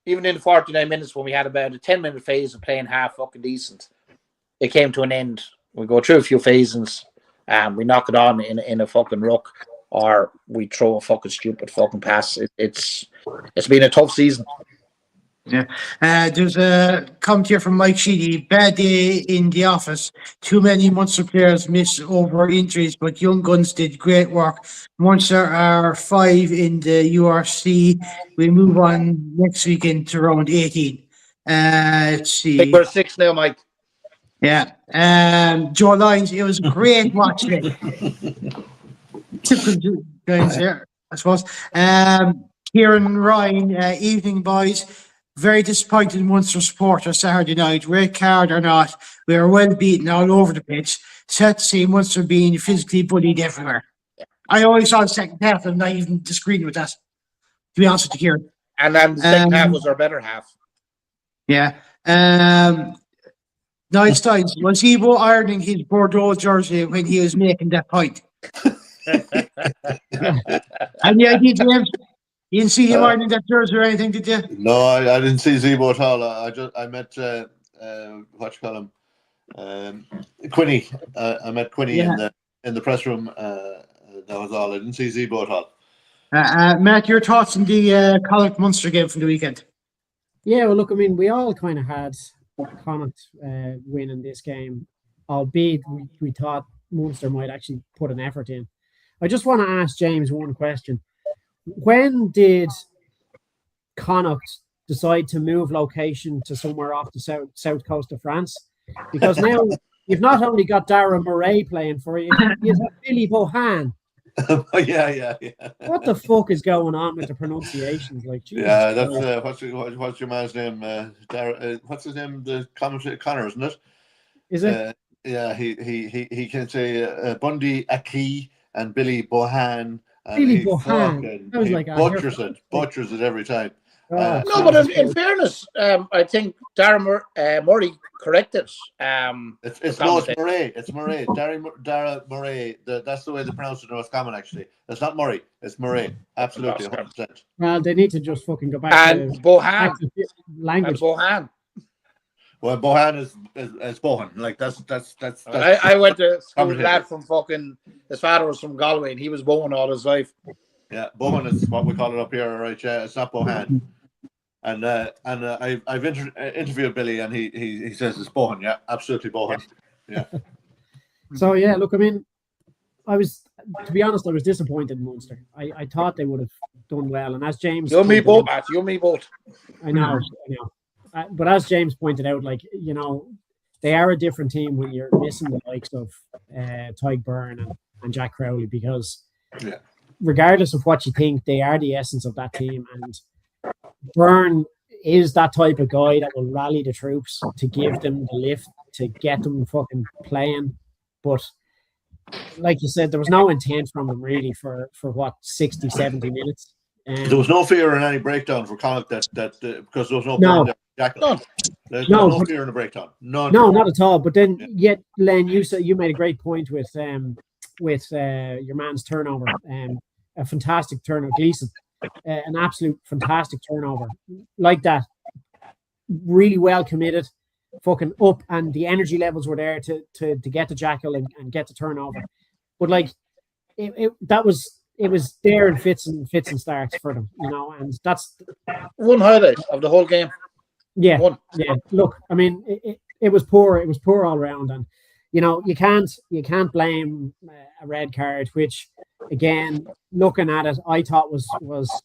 even in the 49 minutes when we had about a 10-minute phase of playing half fucking decent. It came to an end. We go through a few phases, and we knock it on in a fucking ruck, or we throw a fucking stupid fucking pass. It's been a tough season. Yeah. There's a comment here from Mike Sheedy. Bad day in the office. Too many Munster players miss over injuries, but young guns did great work. Munster are 5 in the URC. We move on next weekend to round 18. Let's I see. think we're 6 now, Mike. Yeah. Joe Lyons, it was a great watch today. Typical guys there, I suppose. Kieran Ryan, evening boys. Very disappointed in Munster supporter Saturday night. Red card or not, we were well beaten all over the pitch. Sad to see Munster being physically bullied everywhere. I always saw the second half and I'm not even disagreeing with that, to be honest with you, Kieran. And then the second half was our better half. Yeah. Nice times. Was Ebo ironing his Bordeaux jersey when he was making that point? And yeah, James, you didn't see him ironing that jersey or anything, did you? No, I didn't see Zebo at all. I met what you call him, Quinny. I met Quinny in the press room. That was all. I didn't see Zebo at all. Matt, your thoughts on the Connacht Munster game from the weekend? Yeah, well, look, I mean, we all kind of had Connacht winning this game, albeit we thought Munster might actually put an effort in. I just want to ask James one question. When did Connacht decide to move location to somewhere off the south coast of France? Because now you've not only got Dara Murray playing for you, you've got Billy Bohan. Yeah. What the fuck is going on with the pronunciations? Like, Jesus that's what's your man's name? What's his name? The commentator Connor, isn't it? Is it? Yeah, he can say Bundy Aki and Billy Bohan. Billy Bohan. He butchers it every time. No, but in fairness, I think Dara Murray corrected. It's Murray. It's Murray. Dara Murray. That's the way they pronounce it in Roscommon, actually. It's not Murray. It's Murray. Absolutely, 100%. Well, they need to just fucking go back and to Bohan. Language. And Bohan. Well, Bohan is Bohan. Like that's. I went to school with a lad from fucking. His father was from Galway, and he was Bohan all his life. Yeah, Bohan is what we call it up here, right? Yeah, it's not Bohan. And I've interviewed Billy, and he says it's Bohan. Yeah, absolutely Bohan. Yeah. So yeah, look, I mean, to be honest, I was disappointed in Munster. I thought they would have done well, and as James, you and me both, Matt. You and me both. I know. But as James pointed out, like, you know, they are a different team when you're missing the likes of Tyke Byrne and Jack Crowley, because regardless of what you think, they are the essence of that team. And Byrne is that type of guy that will rally the troops to give them the lift, to get them fucking playing. But like you said, there was no intent from them really for 60, 70 minutes. There was no fear in any breakdown for Connacht that because there was no jackal. There's no fear in the breakdown. No, not at all. But then, yet, Len, you made a great point with your man's turnover. A fantastic turnover, Gleeson, an absolute fantastic turnover like that. Really well committed, fucking up, and the energy levels were there to get the jackal and get the turnover. But like, it was there in fits and starts for them, you know, and that's one highlight of the whole game. Yeah. Look, I mean, it was poor. It was poor all around, and you know, you can't blame a red card, which again, looking at it, I thought was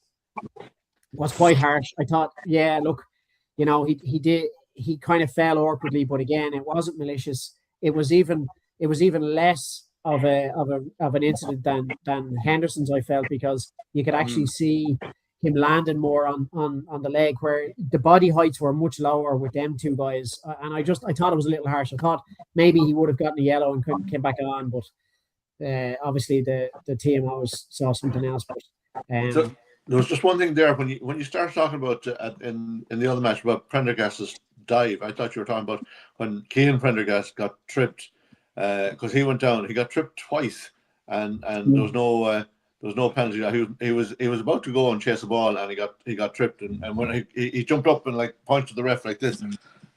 quite harsh. I thought, yeah, look, you know, he kind of fell awkwardly, but again, it wasn't malicious. It was even less of an incident than Henderson's, I felt, because you could actually see him landing more on the leg, where the body heights were much lower with them two guys, and I thought it was a little harsh. I thought maybe he would have gotten a yellow and came back on, but obviously the TMOs saw something else. But There was just one thing there when you start talking about in the other match about Prendergast's dive. I thought you were talking about when Cian Prendergast got tripped because he went down. He got tripped twice, and there was no penalty. He was about to go and chase the ball, and he got tripped, and when he jumped up and like pointed to the ref like this.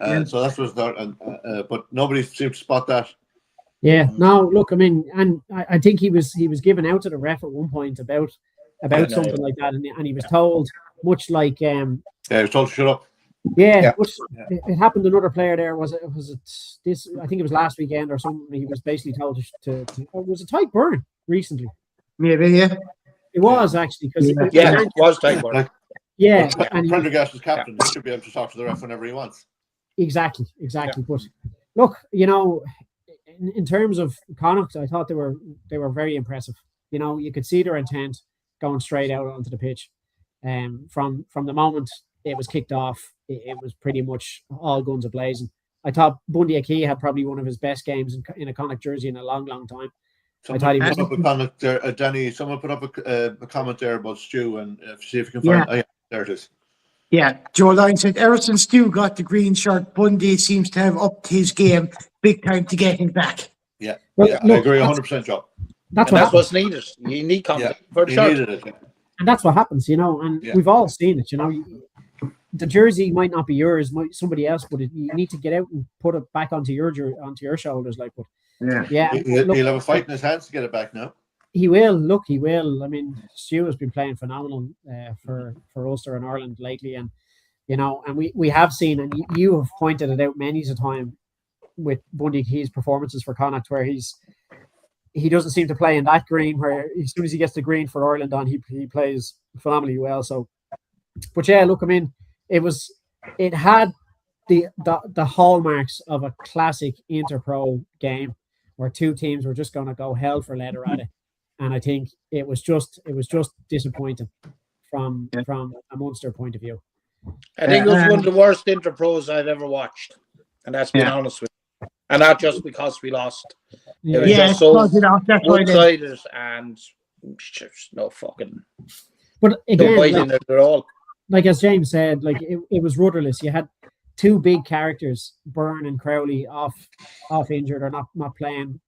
So that's what that. But nobody seemed to spot that. Yeah. No, look, I mean, and I think he was given out to the ref at one point about something like that, and he was told, much like he was told to shut up. Yeah. It happened to another player there. Was it this? I think it was last weekend or something. He was basically told to it was a tight burn recently. Maybe, yeah. It was actually because it was tight burn. And Prendergast is captain. He should be able to talk to the ref whenever he wants. Exactly. But look, in terms of Connacht, I thought they were very impressive. You could see their intent going straight out onto the pitch. From the moment it was kicked off, it was pretty much all guns a-blazing. I thought Bundy Aki had probably one of his best games in a Connacht jersey in a long, long time. Someone put up a comment there, Danny. Someone put up a comment there about Stu, and see if you can find. Oh, yeah, there it is. Yeah, Joe Lyon said, ever since Stu got the green shirt, Bundy seems to have upped his game big time to get him back. Yeah, look, I agree 100%, Joe. That's what's needed. You need confidence for the shirt. And that's what happens, and we've all seen it, The jersey might not be yours, might somebody else, but you need to get out and put it back onto your shoulders, like. But he'll have a fight in his hands to get it back now. He will. He will. I mean, Stu has been playing phenomenal for Ulster and Ireland lately, and and we have seen, and you have pointed it out many a time with Bundy Key's performances for Connacht, where he doesn't seem to play in that green. Where as soon as he gets the green for Ireland on, he plays phenomenally well. So, but yeah, look, I mean, it had the hallmarks of a classic Interpro game where two teams were just going to go hell for leather at it. And I think it was just disappointing from a Munster point of view. I think it was one of the worst Interpros I've ever watched, and that's being honest with you. And not just because we lost. It was just so one-sided and just no fucking. But again, at all. Like as James said, like it was rudderless. You had two big characters, Byrne and Crowley, off injured or not playing,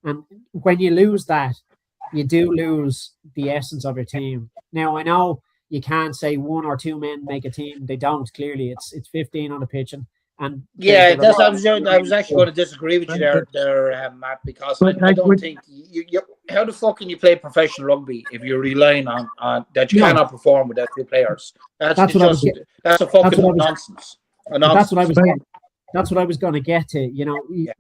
and when you lose that, you do lose the essence of your team. Now, I know you can't say one or two men make a team. They don't, clearly. It's 15 on the pitch. And yeah, I was actually going to disagree with you there, Matt, because I don't think you how the fuck can you play professional rugby if you're relying on that you cannot perform without two players? That's a fucking nonsense. That's what I was going to get to.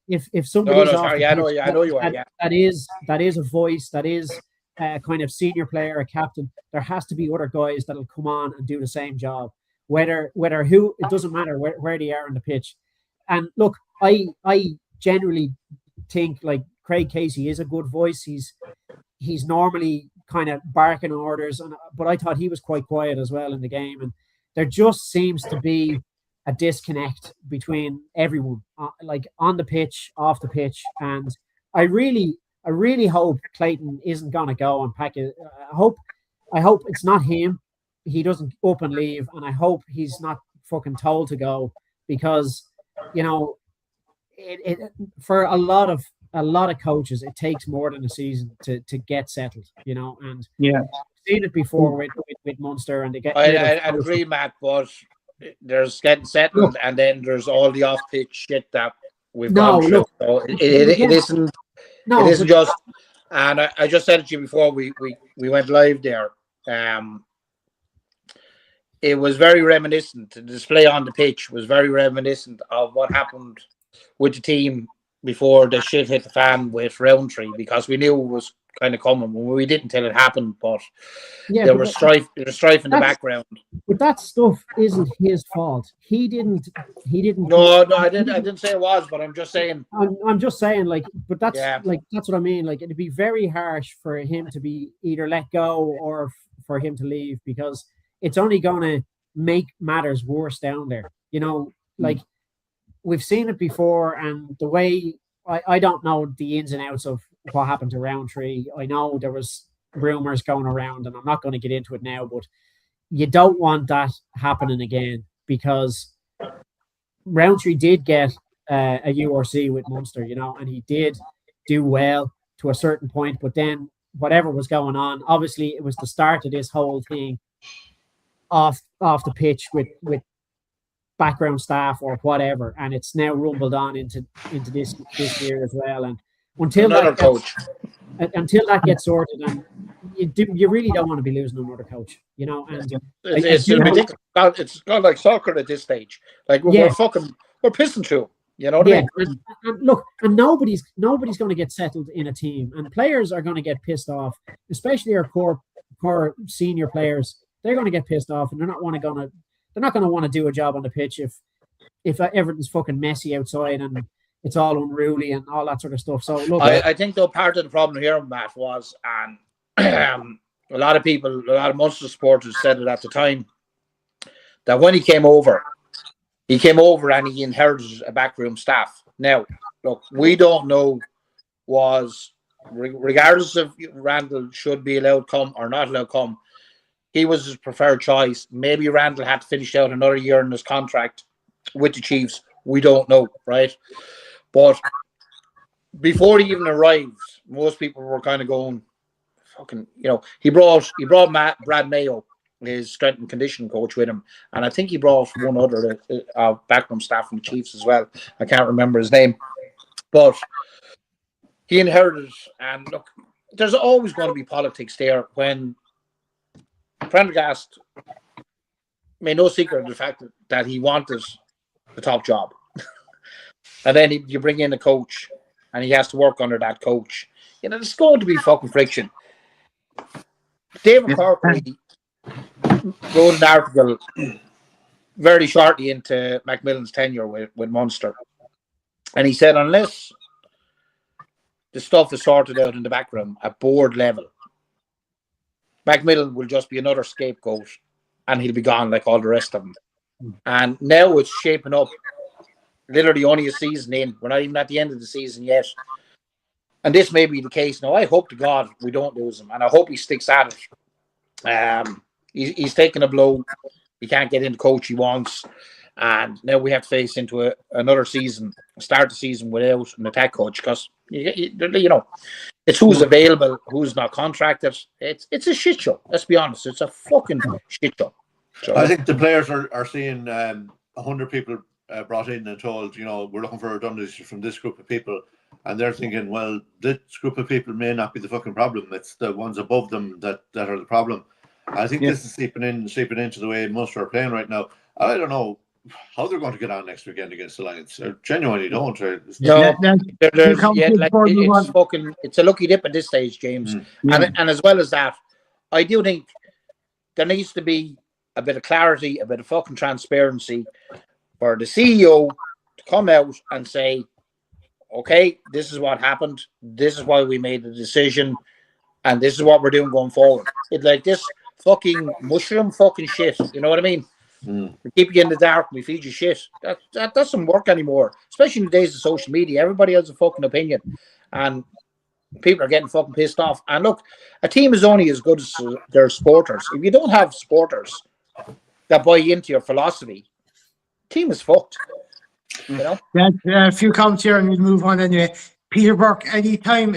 If somebody's I know you are. That is a voice. That is a kind of senior player, a captain. There has to be other guys that'll come on and do the same job. Whether who, it doesn't matter where they are on the pitch. And look, I generally think like Craig Casey is a good voice. He's normally kind of barking orders, but I thought he was quite quiet as well in the game. And there just seems to be a disconnect between everyone, like on the pitch, off the pitch, and I really hope Clayton isn't gonna go and pack it. I hope it's not him. He doesn't up and leave, and I hope he's not fucking told to go, because it for a lot of coaches it takes more than a season to get settled, and we've seen it before with Munster, and they get. I agree, Matt, but there's getting settled, and then there's all the off-pitch shit that we've gone through. So it isn't. No, it isn't just. And I just said it to you before we went live there. It was very reminiscent. The display on the pitch was very reminiscent of what happened with the team before the shit hit the fan with Roundtree, because we knew it was kind of coming. We didn't till it happened, but there was strife in the background. But that stuff isn't his fault. He didn't. No, I didn't say it was, but I'm just saying. I'm just saying, like, but that's that's what I mean. Like, it'd be very harsh for him to be either let go or for him to leave, because it's only going to make matters worse down there. Like we've seen it before, and the way I don't know the ins and outs of what happened to Roundtree. I know there was rumors going around, and I'm not going to get into it now, but you don't want that happening again, because Roundtree did get a URC with Munster, and he did do well to a certain point, but then whatever was going on, obviously it was the start of this whole thing off the pitch with background staff or whatever, and it's now rumbled on into this year as well. And until that gets sorted, and you really don't want to be losing another coach, And it's ridiculous. It's not like soccer at this stage. Like we're pissing through. You know what I mean? And look, and nobody's going to get settled in a team, and players are going to get pissed off, especially our core senior players. They're going to get pissed off, and they're not going to want to do a job on the pitch if everything's fucking messy outside and it's all unruly and all that sort of stuff. So look, I think though part of the problem here, Matt, was, and a lot of Munster supporters said it at the time, that when he came over and he inherited a backroom staff. Now, look, we don't know regardless if Randall should be allowed come or not allowed come, he was his preferred choice. Maybe Randall had to finish out another year in his contract with the Chiefs. We don't know, right? But before he even arrived, most people were kind of going, fucking, he brought Brad Mayo, his strength and conditioning coach, with him, and I think he brought one other backroom staff from the Chiefs as well. I can't remember his name, but he inherited. And look, there's always going to be politics there. When Prendergast made no secret of the fact that he wanted the top job, and then you bring in a coach, and he has to work under that coach. There's going to be fucking friction. David Corkery wrote an article very shortly into Macmillan's tenure with Munster, and he said unless the stuff is sorted out in the back room at board level, Macmillan will just be another scapegoat, and he'll be gone like all the rest of them. And now it's shaping up, literally only a season in. We're not even at the end of the season yet, and this may be the case. Now I hope to God we don't lose him, and I hope he sticks at it. He's taken a blow. He can't get in the coach he wants. And now we have to face into another season, start the season without an attack coach, because, it's who's available, who's not contracted. It's a shit show. Let's be honest. It's a fucking shit show. So, I think the players are seeing 100 people brought in and told, we're looking for redundancy from this group of people. And they're thinking, well, this group of people may not be the fucking problem. It's the ones above them that are the problem. I think this is seeping into the way Munster are playing right now. I don't know how they're going to get on next weekend against the Lions. I genuinely don't. It's a lucky dip at this stage, James. And as well as that, I do think there needs to be a bit of clarity, a bit of fucking transparency for the CEO to come out and say, okay, this is what happened. This is why we made the decision. And this is what we're doing going forward. It's like this fucking mushroom fucking shit. You know what I mean? We keep you in the dark. We feed you shit. That doesn't work anymore. Especially in the days of social media. Everybody has a fucking opinion. And people are getting fucking pissed off. And look, a team is only as good as their supporters. If you don't have supporters that buy into your philosophy, team is fucked. A few comments here and we'll move on anyway. Peter Burke, anytime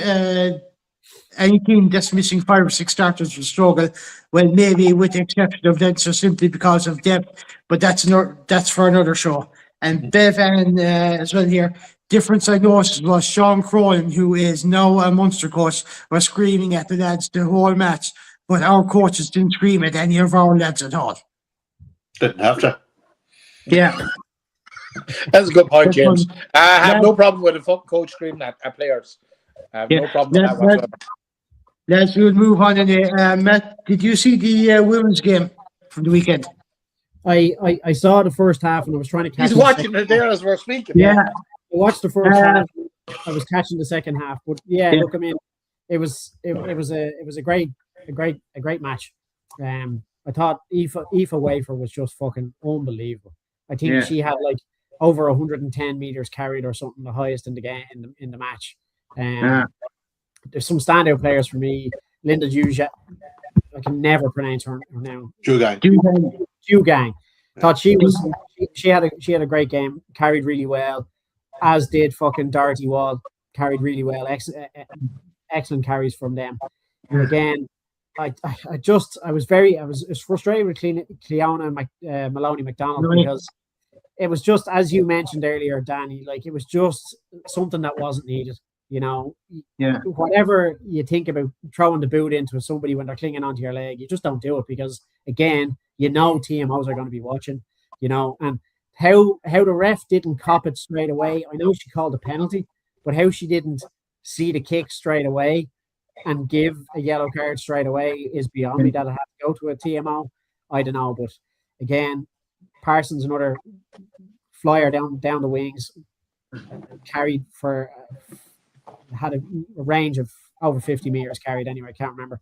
any team that's missing 5 or 6 starters will struggle. Well, maybe with the exception of Leinster simply because of depth, but that's for another show. And Bev and as well here, difference I noticed was Sean Cronin, who is now a Munster coach, was screaming at the lads the whole match, but our coaches didn't scream at any of our lads at all. Didn't have to. Yeah. That's a good point, James. I have no problem with a fucking coach screaming at players. I have no problem with that whatsoever. Let's move on. Matt, did you see the women's game from the weekend? I saw the first half and I was trying to catch. He's watching it there as we're speaking. Yeah, I watched the first half. I was catching the second half, but look, I mean, it was a great match. I thought Aoife Wafer was just fucking unbelievable. I think she had like over 110 meters carried or something, the highest in the game in the match. There's some standout players for me. Linda Juja. I can never pronounce her name. Jugang. Jugang. Thought she had a great game. Carried really well, as did fucking Dorothy Wall. Carried really well. Excellent carries from them. And again, I was frustrated with Cleona Maloney McDonald because it was just, as you mentioned earlier, Danny, like it was just something that wasn't needed. Whatever you think about throwing the boot into somebody when they're clinging onto your leg, you just don't do it because, again, TMOs are going to be watching, and how the ref didn't cop it straight away. I know she called a penalty, but how she didn't see the kick straight away and give a yellow card straight away is beyond me. That it had to go to a TMO. I don't know, but again, Parsons, another flyer down the wings, carried had a range of over 50 meters carried anyway. I can't remember.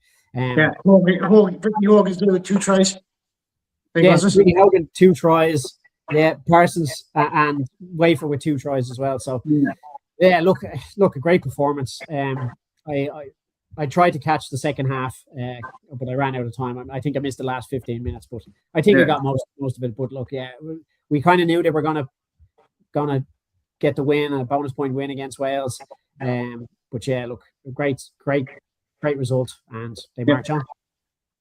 Hogan's doing 2 tries. Yes, really Hogan 2 tries. Yeah, Parsons and Wafer with 2 tries as well. So look, a great performance. I tried to catch the second half, but I ran out of time. I think I missed the last 15 minutes, but I think I got most of it. But look, we kind of knew they were gonna get the win, a bonus point win against Wales. But look, a great result, and they march on.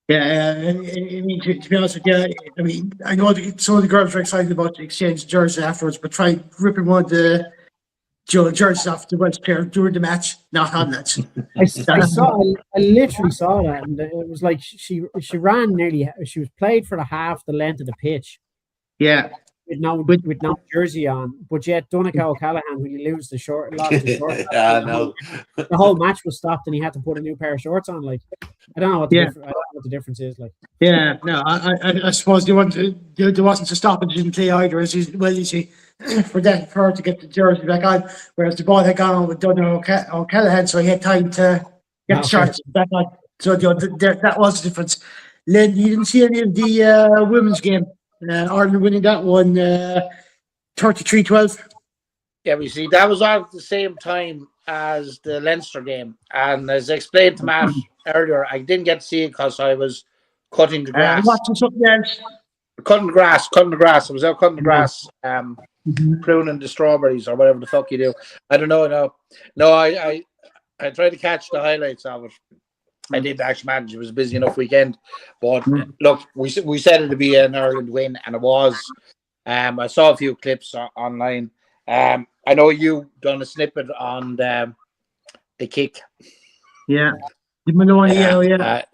Yeah, I mean, to be honest with you, I mean, I know some of the girls are excited about the exchange jerseys afterwards, but try ripping one of the jerseys off the Welsh player during the match, not on that. I literally saw that, and it was like she ran nearly. She was played for the half the length of the pitch. Yeah. With no jersey on, but yet Donica O'Callaghan, when you lost the short, no. The whole match was stopped, and he had to put a new pair of shorts on. Like, I don't know what the difference is. Like, I suppose there wasn't a stoppage in play either. You see, for her to get the jersey back on, whereas the ball had gone on with Donica O'Callaghan, so he had time to get the shorts back on. So that was the difference. Lynn, you didn't see any of the women's game. Ireland winning that one 33-12. Yeah, we see that was on at the same time as the Leinster game, and as I explained to Matt earlier, I didn't get to see it because I was cutting the grass. Watching something else. Cutting the grass. I was out cutting the grass, pruning the strawberries or whatever the fuck you do. I don't know. No, I tried to catch the highlights of it. I did actually manage. It was a busy enough weekend, but look, we said it to be an Ireland win, and it was. I saw a few clips online. I know you done a snippet on the kick. Yeah, the Maloney. I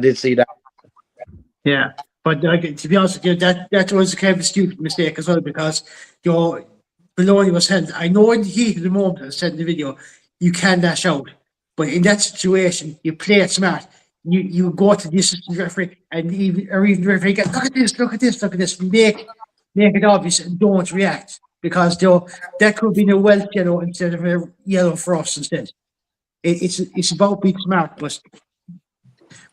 did see that. Yeah, but to be honest with you, that was a kind of a stupid mistake as well because Maloney was said. I know in the heat of the moment, I said in the video, you can dash out. But in that situation, you play it smart. You go to the assistant referee and even the referee goes, look at this, make it obvious and don't react because that could be a Welsh yellow instead of a yellow for us instead. It's about being smart, but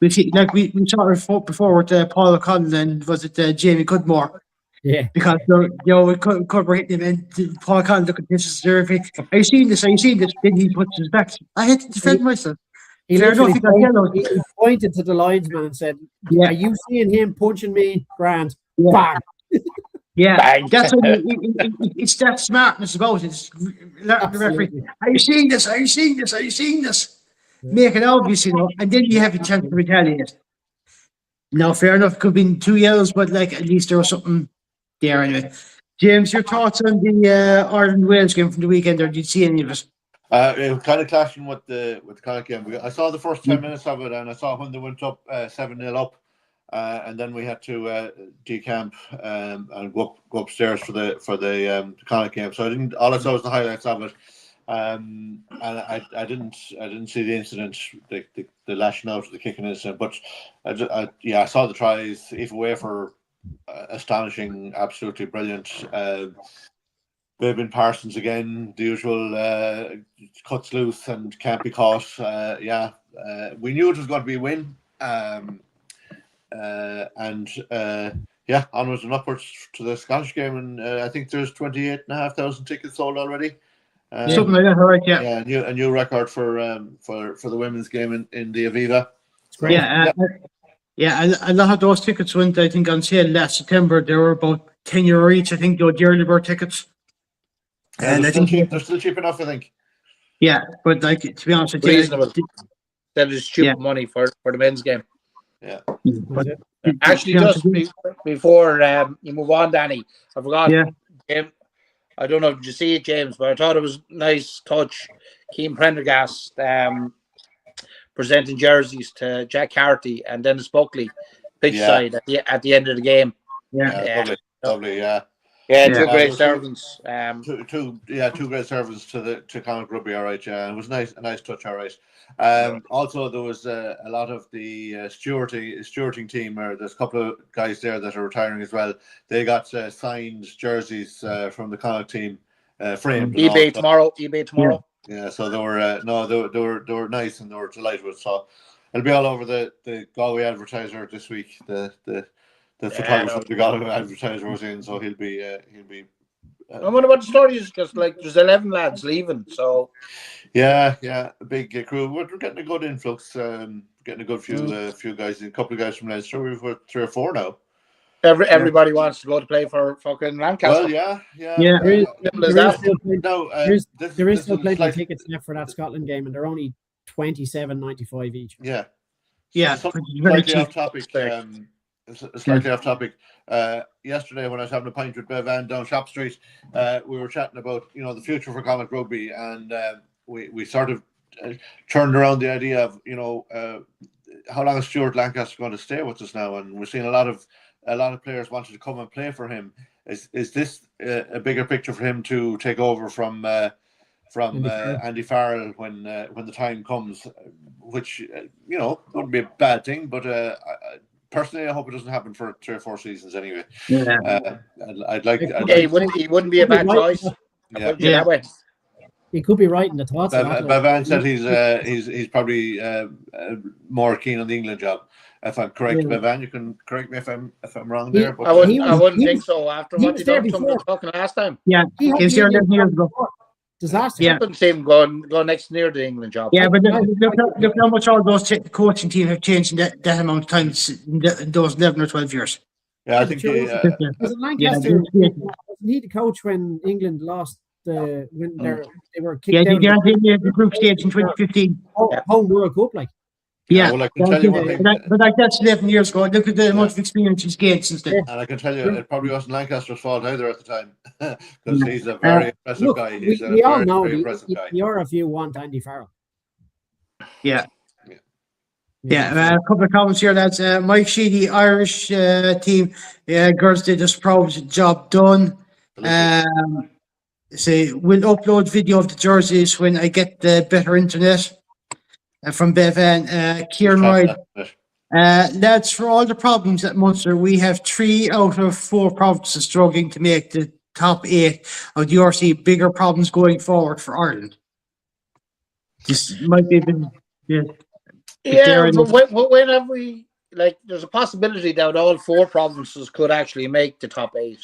we saw it before with Paul O'Connell and was it Jamie Cudmore? Yeah, because we could hit him and Paul O'Connell look at this referee. Are you seeing this? Then he puts his back. I had to defend myself. He pointed to the linesman and said, "Are you seeing him punching me, Grant?" Yeah. Bang. Yeah, that's what it's that smartness about it. It's the referee. Are you seeing this? Are you seeing this? Make it obvious, and then you have a chance to retaliate. Now, fair enough, could be 2 yellows, but at least there was something there anyway. James, your thoughts on the Ireland-Wales game from the weekend, or did you see any of it? It was kind of clashing with the Connacht game. I saw the first 10 minutes of it, and I saw when they went up 7-0 up, and then we had to decamp and go upstairs for the Connacht game. So all I saw was the highlights of it, and I didn't see the incident, the lashing out, the kicking incident. But I saw the tries. Even Wafer, astonishing, absolutely brilliant. Bevin Parsons again, the usual cuts loose and can't be caught. We knew it was going to be a win. Onwards and upwards to the Scottish game. And I think there's 28,500 tickets sold already. Something like that, all right, yeah. Yeah, a new record for the women's game in the Aviva. It's great. Yeah, a lot of those tickets went, I think, on sale last September. They were about €10 each. I think they were the early bird tickets. Yeah, And they're I still think, cheap. They're still cheap enough, I think. yeah, but like to be honest with you, Reasonable. That is stupid money for the men's game. Yeah. but Actually, just before you move on, Danny, I forgot. Yeah. I don't know, did you see it, James? But I thought it was a nice touch. Keane Prendergast presenting jerseys to Jack Carty and Dennis Buckley pitch side at the end of the game. Lovely, yeah. Yeah, two great servants. Two great servants to Connacht Rugby. All right, yeah, it was a nice touch. All right. Also, there was a lot of the stewarding team. There's a couple of guys there that are retiring as well. They got signed jerseys from the Connacht team, framed. eBay tomorrow. Yeah, so they were nice and they were delighted with. So it'll be all over the Galway Advertiser this week. The photographer, the Galway Advertiser was in, so he'll be. I wonder what the story is, because like there's 11 lads leaving, so. Yeah, a big crew. We're getting a good influx. Getting a good few guys, a couple of guys from Leinster. We've got 3 or 4 now. Everybody wants to go to play for fucking Lancaster. Well, yeah. There is still plenty of tickets left for that Scotland game, and they're only $27.95 each. Yeah. Slightly off topic. Slightly off topic. Yesterday, when I was having a pint with Bevan down Shop Street, we were chatting about the future for Connacht Rugby, and we sort of turned around the idea of how long is Stuart Lancaster going to stay with us now? And we're seeing a lot of players wanted to come and play for him. Is this a bigger picture for him to take over from Andy Farrell when the time comes? Which wouldn't be a bad thing, but. Personally, I hope it doesn't happen for 3 or 4 seasons anyway. Yeah. He wouldn't be a bad choice. That way. He could be right in the thoughts. Bevan said he's probably more keen on the England job. If I'm correct, Bevan, you can correct me if I'm wrong there. But I wouldn't think so after what he done to him fucking last time. Yeah, he was here 11 years ago. Disaster. Yeah. I couldn't see him going next near the England job. Yeah, but look how much all those coaching teams have changed in that amount of time in those 11 or 12 years. Yeah, I think was it Lancaster? Wasn't he the coach when England lost when they were kicked out? Yeah, the group stage in 2015. Home World Cup, like. Yeah, well, I can tell you one thing. But that's 11 years ago. Look at the amount of experience he's gained since then. And I can tell you, it probably wasn't Lancaster's fault either at the time, because he's a very impressive guy. We all know the RFU want Andy Farrell. Yeah. A couple of comments here, lads. Mike Sheedy, Irish team. Girls did a proud job done. Say we'll upload video of the jerseys when I get the better internet. From Bevan, Kieran Wright. Lads, for all the problems at Munster, we have 3 out of 4 provinces struggling to make the top 8 of the RC. Bigger problems going forward for Ireland. This might be a bit. But when have we there's a possibility that all 4 provinces could actually make the top 8.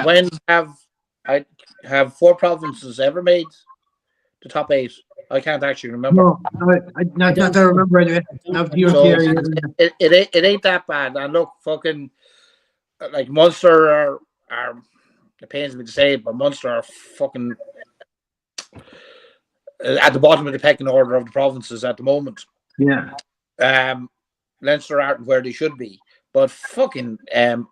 When have 4 provinces ever made the top 8? I can't actually remember. No, I don't remember anyway. It ain't that bad. And look, fucking like Munster are it pains me to say it, but Munster are fucking at the bottom of the pecking order of the provinces at the moment. Yeah. Leinster aren't where they should be. But fucking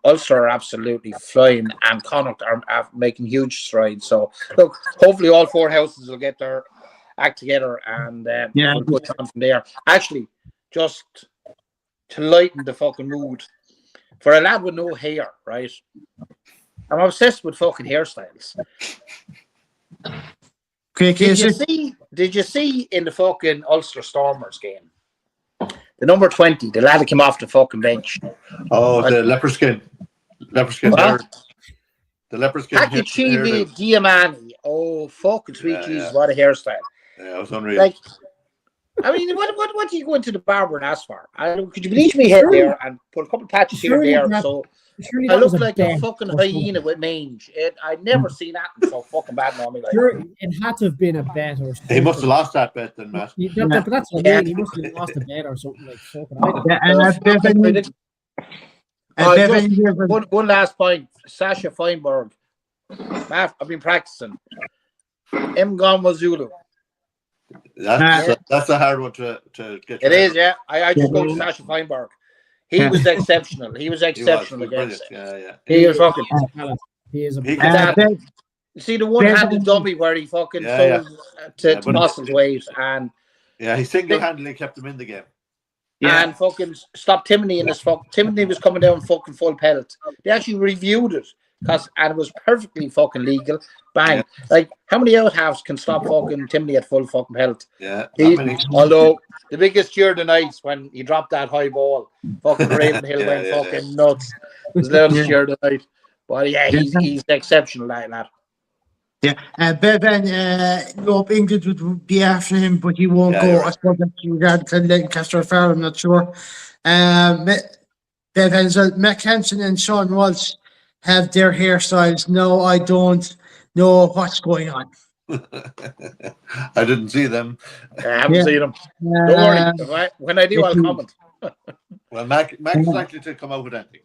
Ulster are absolutely flying, and Connacht are making huge strides. So look, hopefully all 4 houses will get their act together and we'll put on from there. Actually, just to lighten the fucking mood, for a lad with no hair, right? I'm obsessed with fucking hairstyles. Okay, did you see in the fucking Ulster Stormers game? The number 20, the lad that came off the fucking bench. Oh, the leopard skin. What? The leopard skin. Hakichivi Diamani. Oh, fucking sweet Jesus, what a hairstyle. Yeah, it was unreal. Like, I mean, what do you go into the barber and ask for? Could you bleach me head there and put a couple of patches here and there so Surely I that was looked a like a bet fucking or hyena something. with mange. I never seen that so fucking bad in my life. Sure, it had to have been a bet or something. He must have lost that bet then, Matt. But that's what I Yeah. mean. He must have lost a bet or something like fucking. I don't know. Yeah, Bevan, Bevan, One last point. Sasha Feinberg. Matt, I've been practicing. M. Zulu. That's a hard one to get. It is, yeah. I just go to Sasha Feinberg. He was exceptional. He was He exceptional was against it. yeah. He was fucking. He is a He talent. You see the one-handed dummy where he fucking sold to Boston's waves and he single-handedly kept him in the game. and fucking stopped Timony in his Timony was coming down fucking full pelt. They actually reviewed it and it was perfectly fucking legal. Bang! Like how many out halves can stop fucking Timony at full fucking pelt? Yeah. Although the biggest cheer tonight when he dropped that high ball, fucking Ravenhill went fucking nuts. It was the loudest cheer tonight. But yeah, he's exceptional like that. Yeah, Bevan, England would be after him, but he won't go. I suppose that's regarding to Lancaster Farrell, I'm not sure. Bevan, so Max Hansen and Sean Walsh have their hairstyles. No, I don't know what's going on. I didn't see them. I haven't seen them. Don't worry. When I do, I'll comment. Well, Mac is likely to come out with anything.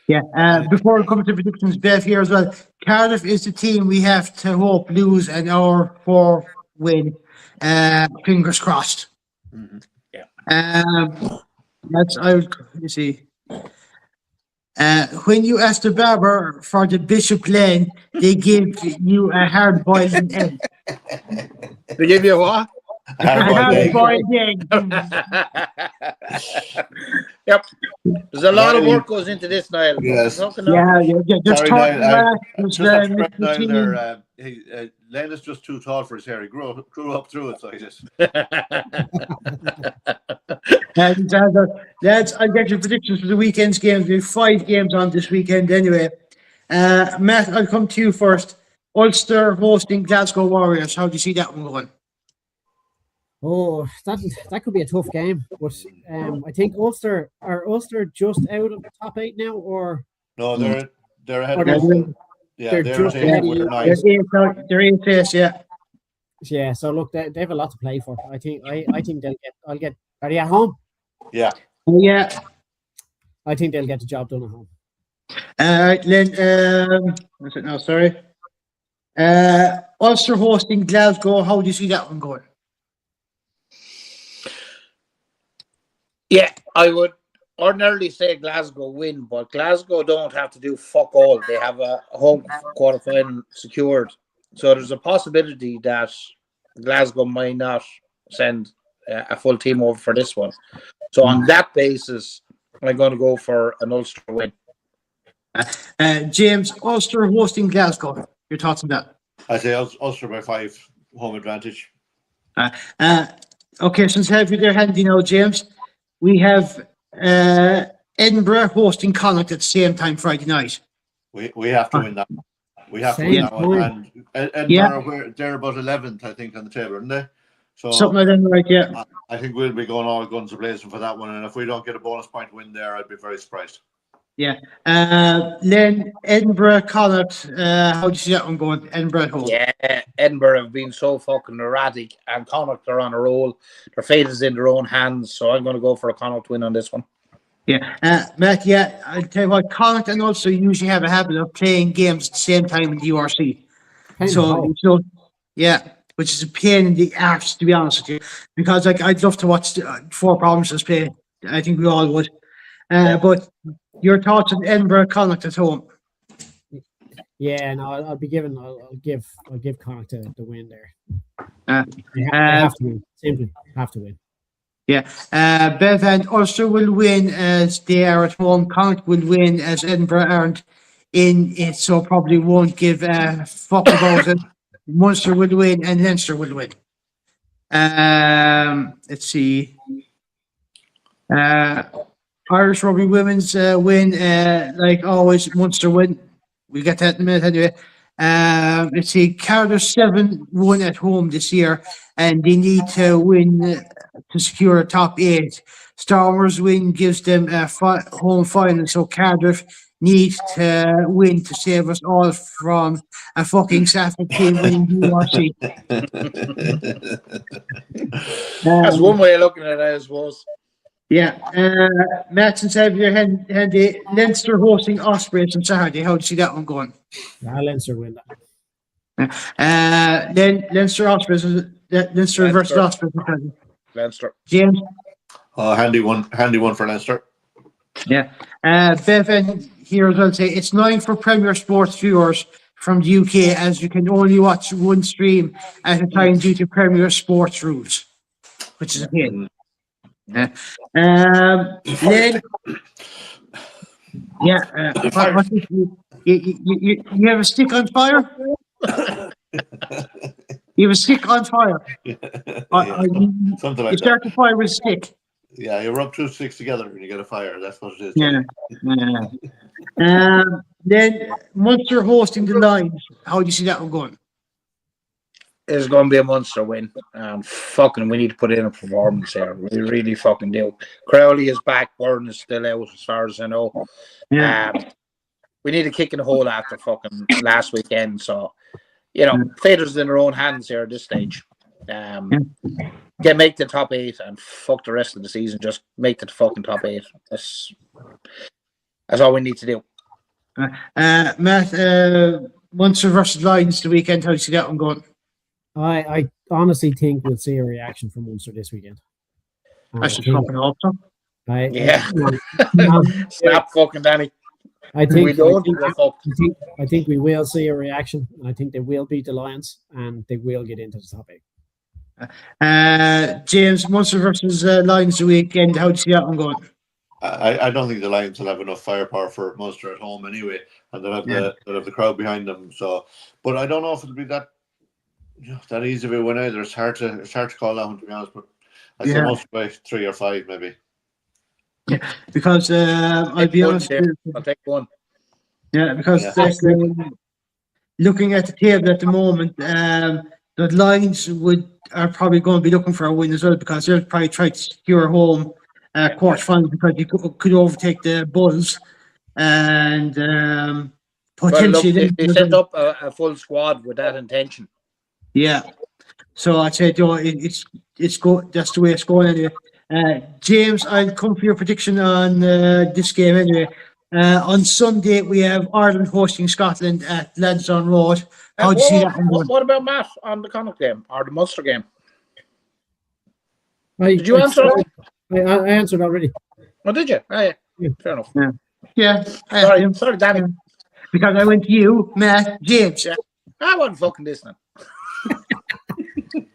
Yeah, before we come to predictions, Bev here as well. Cardiff is the team we have to hope lose an hour for win. Fingers crossed. Mm-hmm. Yeah. Let me see. When you asked the barber for the Bishop Lane, they gave you a hard-boiled egg. They give you what? Hard-boiled egg. Yep. There's a lot of work goes into this, Niall. Yes. Yeah. Sorry, Niall. Lane is just too tall for his hair. He grew up through it, so he just. Lads, I'll get your predictions for the weekend's games. We have 5 games on this weekend anyway. Matt, I'll come to you first. Ulster hosting Glasgow Warriors. How do you see that one going? Oh, that could be a tough game, but I think Ulster just out of the top 8 now, or no, they're ahead of us. Yeah, they're just ahead of you. They're in place, yeah. Yeah, so look, they have a lot to play for. I think I'll get. Are you at home? Yeah. Yeah. I think they'll get the job done at home. All right, Lynn. What's it now? Sorry. Ulster hosting Glasgow. How do you see that one going? Yeah, I would ordinarily say Glasgow win, but Glasgow don't have to do fuck all. They have a home quarterfinal secured. So there's a possibility that Glasgow might not send a full team over for this one. So on that basis, I'm going to go for an Ulster win. James, Ulster hosting Glasgow. Your thoughts on that? I say Ulster by 5, home advantage. Okay, since I have you there handy now, James, we have Edinburgh hosting Connacht at the same time Friday night. We have to win that. We have to win that one. And Edinburgh, they're about 11th, I think, on the table, aren't they? So something like that, right? Yeah. I think we'll be going all guns a-blazing for that one, and if we don't get a bonus point win there, I'd be very surprised. Yeah. Len, Edinburgh, Connacht, how do you see that one going? Edinburgh home. Yeah, Edinburgh have been so fucking erratic, and Connacht are on a roll. Their fate is in their own hands, so I'm going to go for a Connacht win on this one. Yeah. Matt, I'll tell you what, Connacht and also usually have a habit of playing games at the same time in the URC. So, which is a pain in the arse, to be honest with you, because I'd love to watch 4 Provinces play. I think we all would. But your thoughts on Edinburgh, Connacht at home? Yeah, no, I'll give Connacht the win there. They have to win. Simply have to win. Yeah. Bev and Ulster will win as they are at home. Connacht will win as Edinburgh aren't in it, so probably won't give a fuck about it. Munster will win and Leinster will win. Let's see. Irish rugby women's win, like always. Munster win. We'll get that in a minute anyway. Let's see. Cardiff 7-1 at home this year, and they need to win to secure a top 8. Stormers win gives them a home final, so Cardiff need to win to save us all from a fucking Safford team winning URC. That's one way of looking at it, I suppose. Yeah. Matt, since I have your handy, Leinster hosting Ospreys on Saturday. How do you see that one going? Leinster win that. Then Leinster Ospreys, Leinster versus Ospreys. Leinster. James? Handy one for Leinster. Yeah. Bevan here as well say it's 9 for Premier Sports viewers from the UK as you can only watch one stream at a time due to Premier Sports rules, which is a pain. Len, yeah. What you have a stick on fire? You have a stick on fire. Something like you start that. the fire with a stick. Yeah, you rub two sticks together and you get a fire. That's what it is. Yeah. Then Munster hosting the Lions. How do you see that one going? It's going to be a Munster win. Fucking, we need to put in a performance here. We really fucking do. Crowley is back. Byrne is still out, as far as I know. Yeah. We need a kick in the hole after fucking last weekend. So, Fader's in their own hands here at this stage. Make the top 8 and fuck the rest of the season. Just make the fucking top 8. That's all we need to do. Matt, Munster versus Lions the weekend. How do you see that one going? I honestly think we'll see a reaction from Munster this weekend. I should fucking hope so. Snap fucking Danny. I think we don't. I think we will see a reaction. I think they will beat the Lions and they will get into the top 8. James, Munster versus Lions the weekend. How do you see that one going? I don't think the Lions will have enough firepower for Munster at home anyway, and they'll have the crowd behind them. So, but I don't know if it'll be that easy of a win either. It's hard to call that one, to be honest. But I say Munster by 3 or 5 maybe. Yeah, because I'll be honest. I'll take one. Yeah, because looking at the table at the moment, the Lions are probably going to be looking for a win as well, because they'll probably try to secure home quarterfinals, because you could overtake the Bulls and potentially. They set up a full squad with that intention. Yeah, so I'd say it's go. That's the way it's going anyway. James, I'll come for your prediction on this game anyway. On Sunday, we have Ireland hosting Scotland at Lansdowne Road. How do you see that? What about Matt on the Connacht game or the Munster game? Did you answer? I answered already. Oh, did you? Oh, yeah. Fair enough. Yeah. Sorry, Danny. Because I went to you, Matt, James. Yeah. I wasn't fucking listening.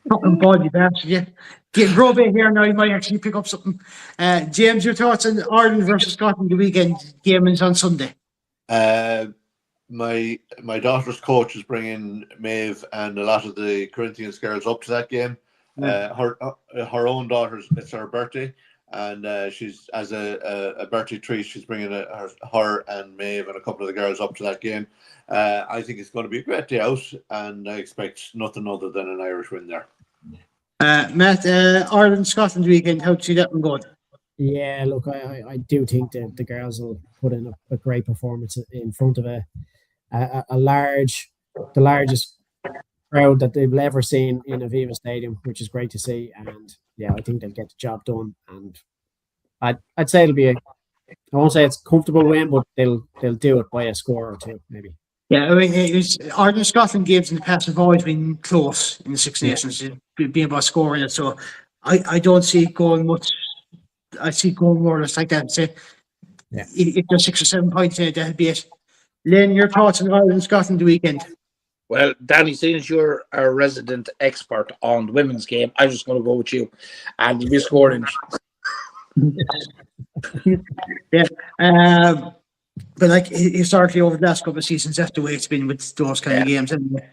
Fucking body bastard, yeah. Get Robbie here now, you might actually pick up something. James, your thoughts on Ireland versus Scotland the weekend game is on Sunday? My daughter's coach is bringing Maeve and a lot of the Corinthians girls up to that game. Her own daughter's, it's her birthday, and she's, as a birthday treat, she's bringing her and Maeve and a couple of the girls up to that game. I think it's going to be a great day out, and I expect nothing other than an Irish win there. Matt, Ireland Scotland weekend, how do you see that one going? Yeah, look, I do think that the girls will put in a great performance in front of the largest crowd that they've ever seen in Aviva Stadium, which is great to see. And yeah, I think they'll get the job done. And I'd say it'll be I won't say it's a comfortable win, but they'll do it by a score or two, maybe. Yeah, I mean, Ireland Scotland games in the past have always been close in the Six Nations, being about scoring it. So I don't see it going much. I see it going more or less like that. Say, if there's 6 or 7 points in it, that'd be it. Len, your thoughts on Ireland Scotland the weekend? Well, Danny, seeing as you're a resident expert on the women's game, I'm just going to go with you, and you'll be scoring. Yeah. But like historically over the last couple of seasons, that's the way it's been with those kind of games. Anyway.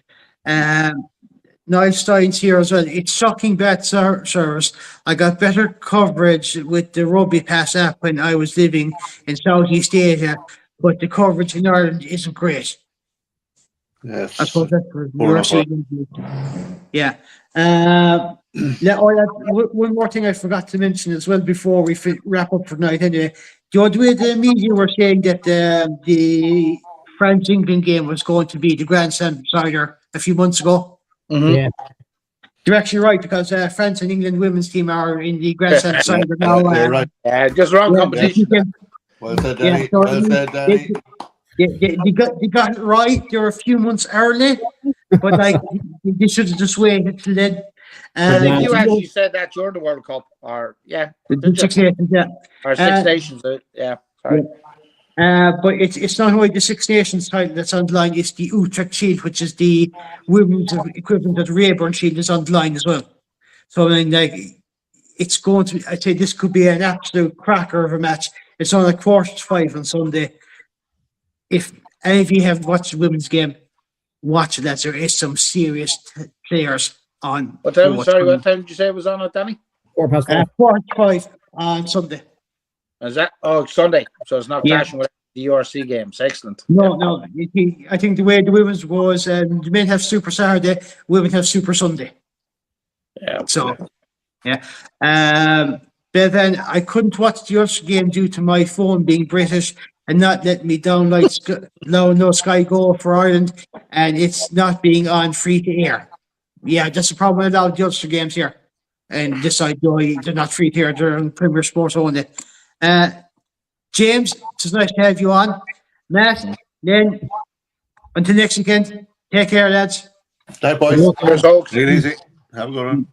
Niall Stein's here as well. It's shocking bad service. I got better coverage with the Rugby Pass app when I was living in Southeast Asia, but the coverage in Ireland isn't great. Yes. I suppose that's what saying. Yeah. One more thing I forgot to mention as well before we wrap up for tonight. Anyway, the way the media were saying that the France England game was going to be the Grand Slam decider a few months ago. Mhm. Yeah. They're actually right because France and England women's team are in the Grand Slam decider now. You're right. Just wrong Yeah, competition. Well said, Yeah, Danny. so Well said, Danny. they got it right. They're a few months early, but like they should have just waited till then. Yeah. You actually said that during the World Cup, or the did you? Six Nations, yeah. Or Six Nations, yeah. Sorry. But it's not only the Six Nations title that's on the line, it's the Utrecht Shield, which is the women's equivalent of the Rayburn Shield, is on the line as well. So, I mean, like, it's going to be, I'd say this could be an absolute cracker of a match. It's on at 4:45 on Sunday. If any of you haven't watched the women's game, watch it, lads. There is some serious players on. What time? both. Sorry, what time did you say it was on it, Danny? 5:04. 4:45 on Sunday. Is that Sunday? So it's not Yeah. clashing with the URC games. Excellent. No. I think the way the women's was, the men have Super Saturday, women have Super Sunday. Yeah. So, yeah. But then I couldn't watch the Ulster game due to my phone being British and not letting me download no Sky Go for Ireland, and it's not being on free to air. Yeah, that's the problem with a lot of the Ulster games here. And this side, they're not free to air, they're on Premier Sports only. James, it's nice to have you on. Matt, Len, until next weekend, take care, lads. Night, boys. Cheers, folks. Take it easy. Have a good one.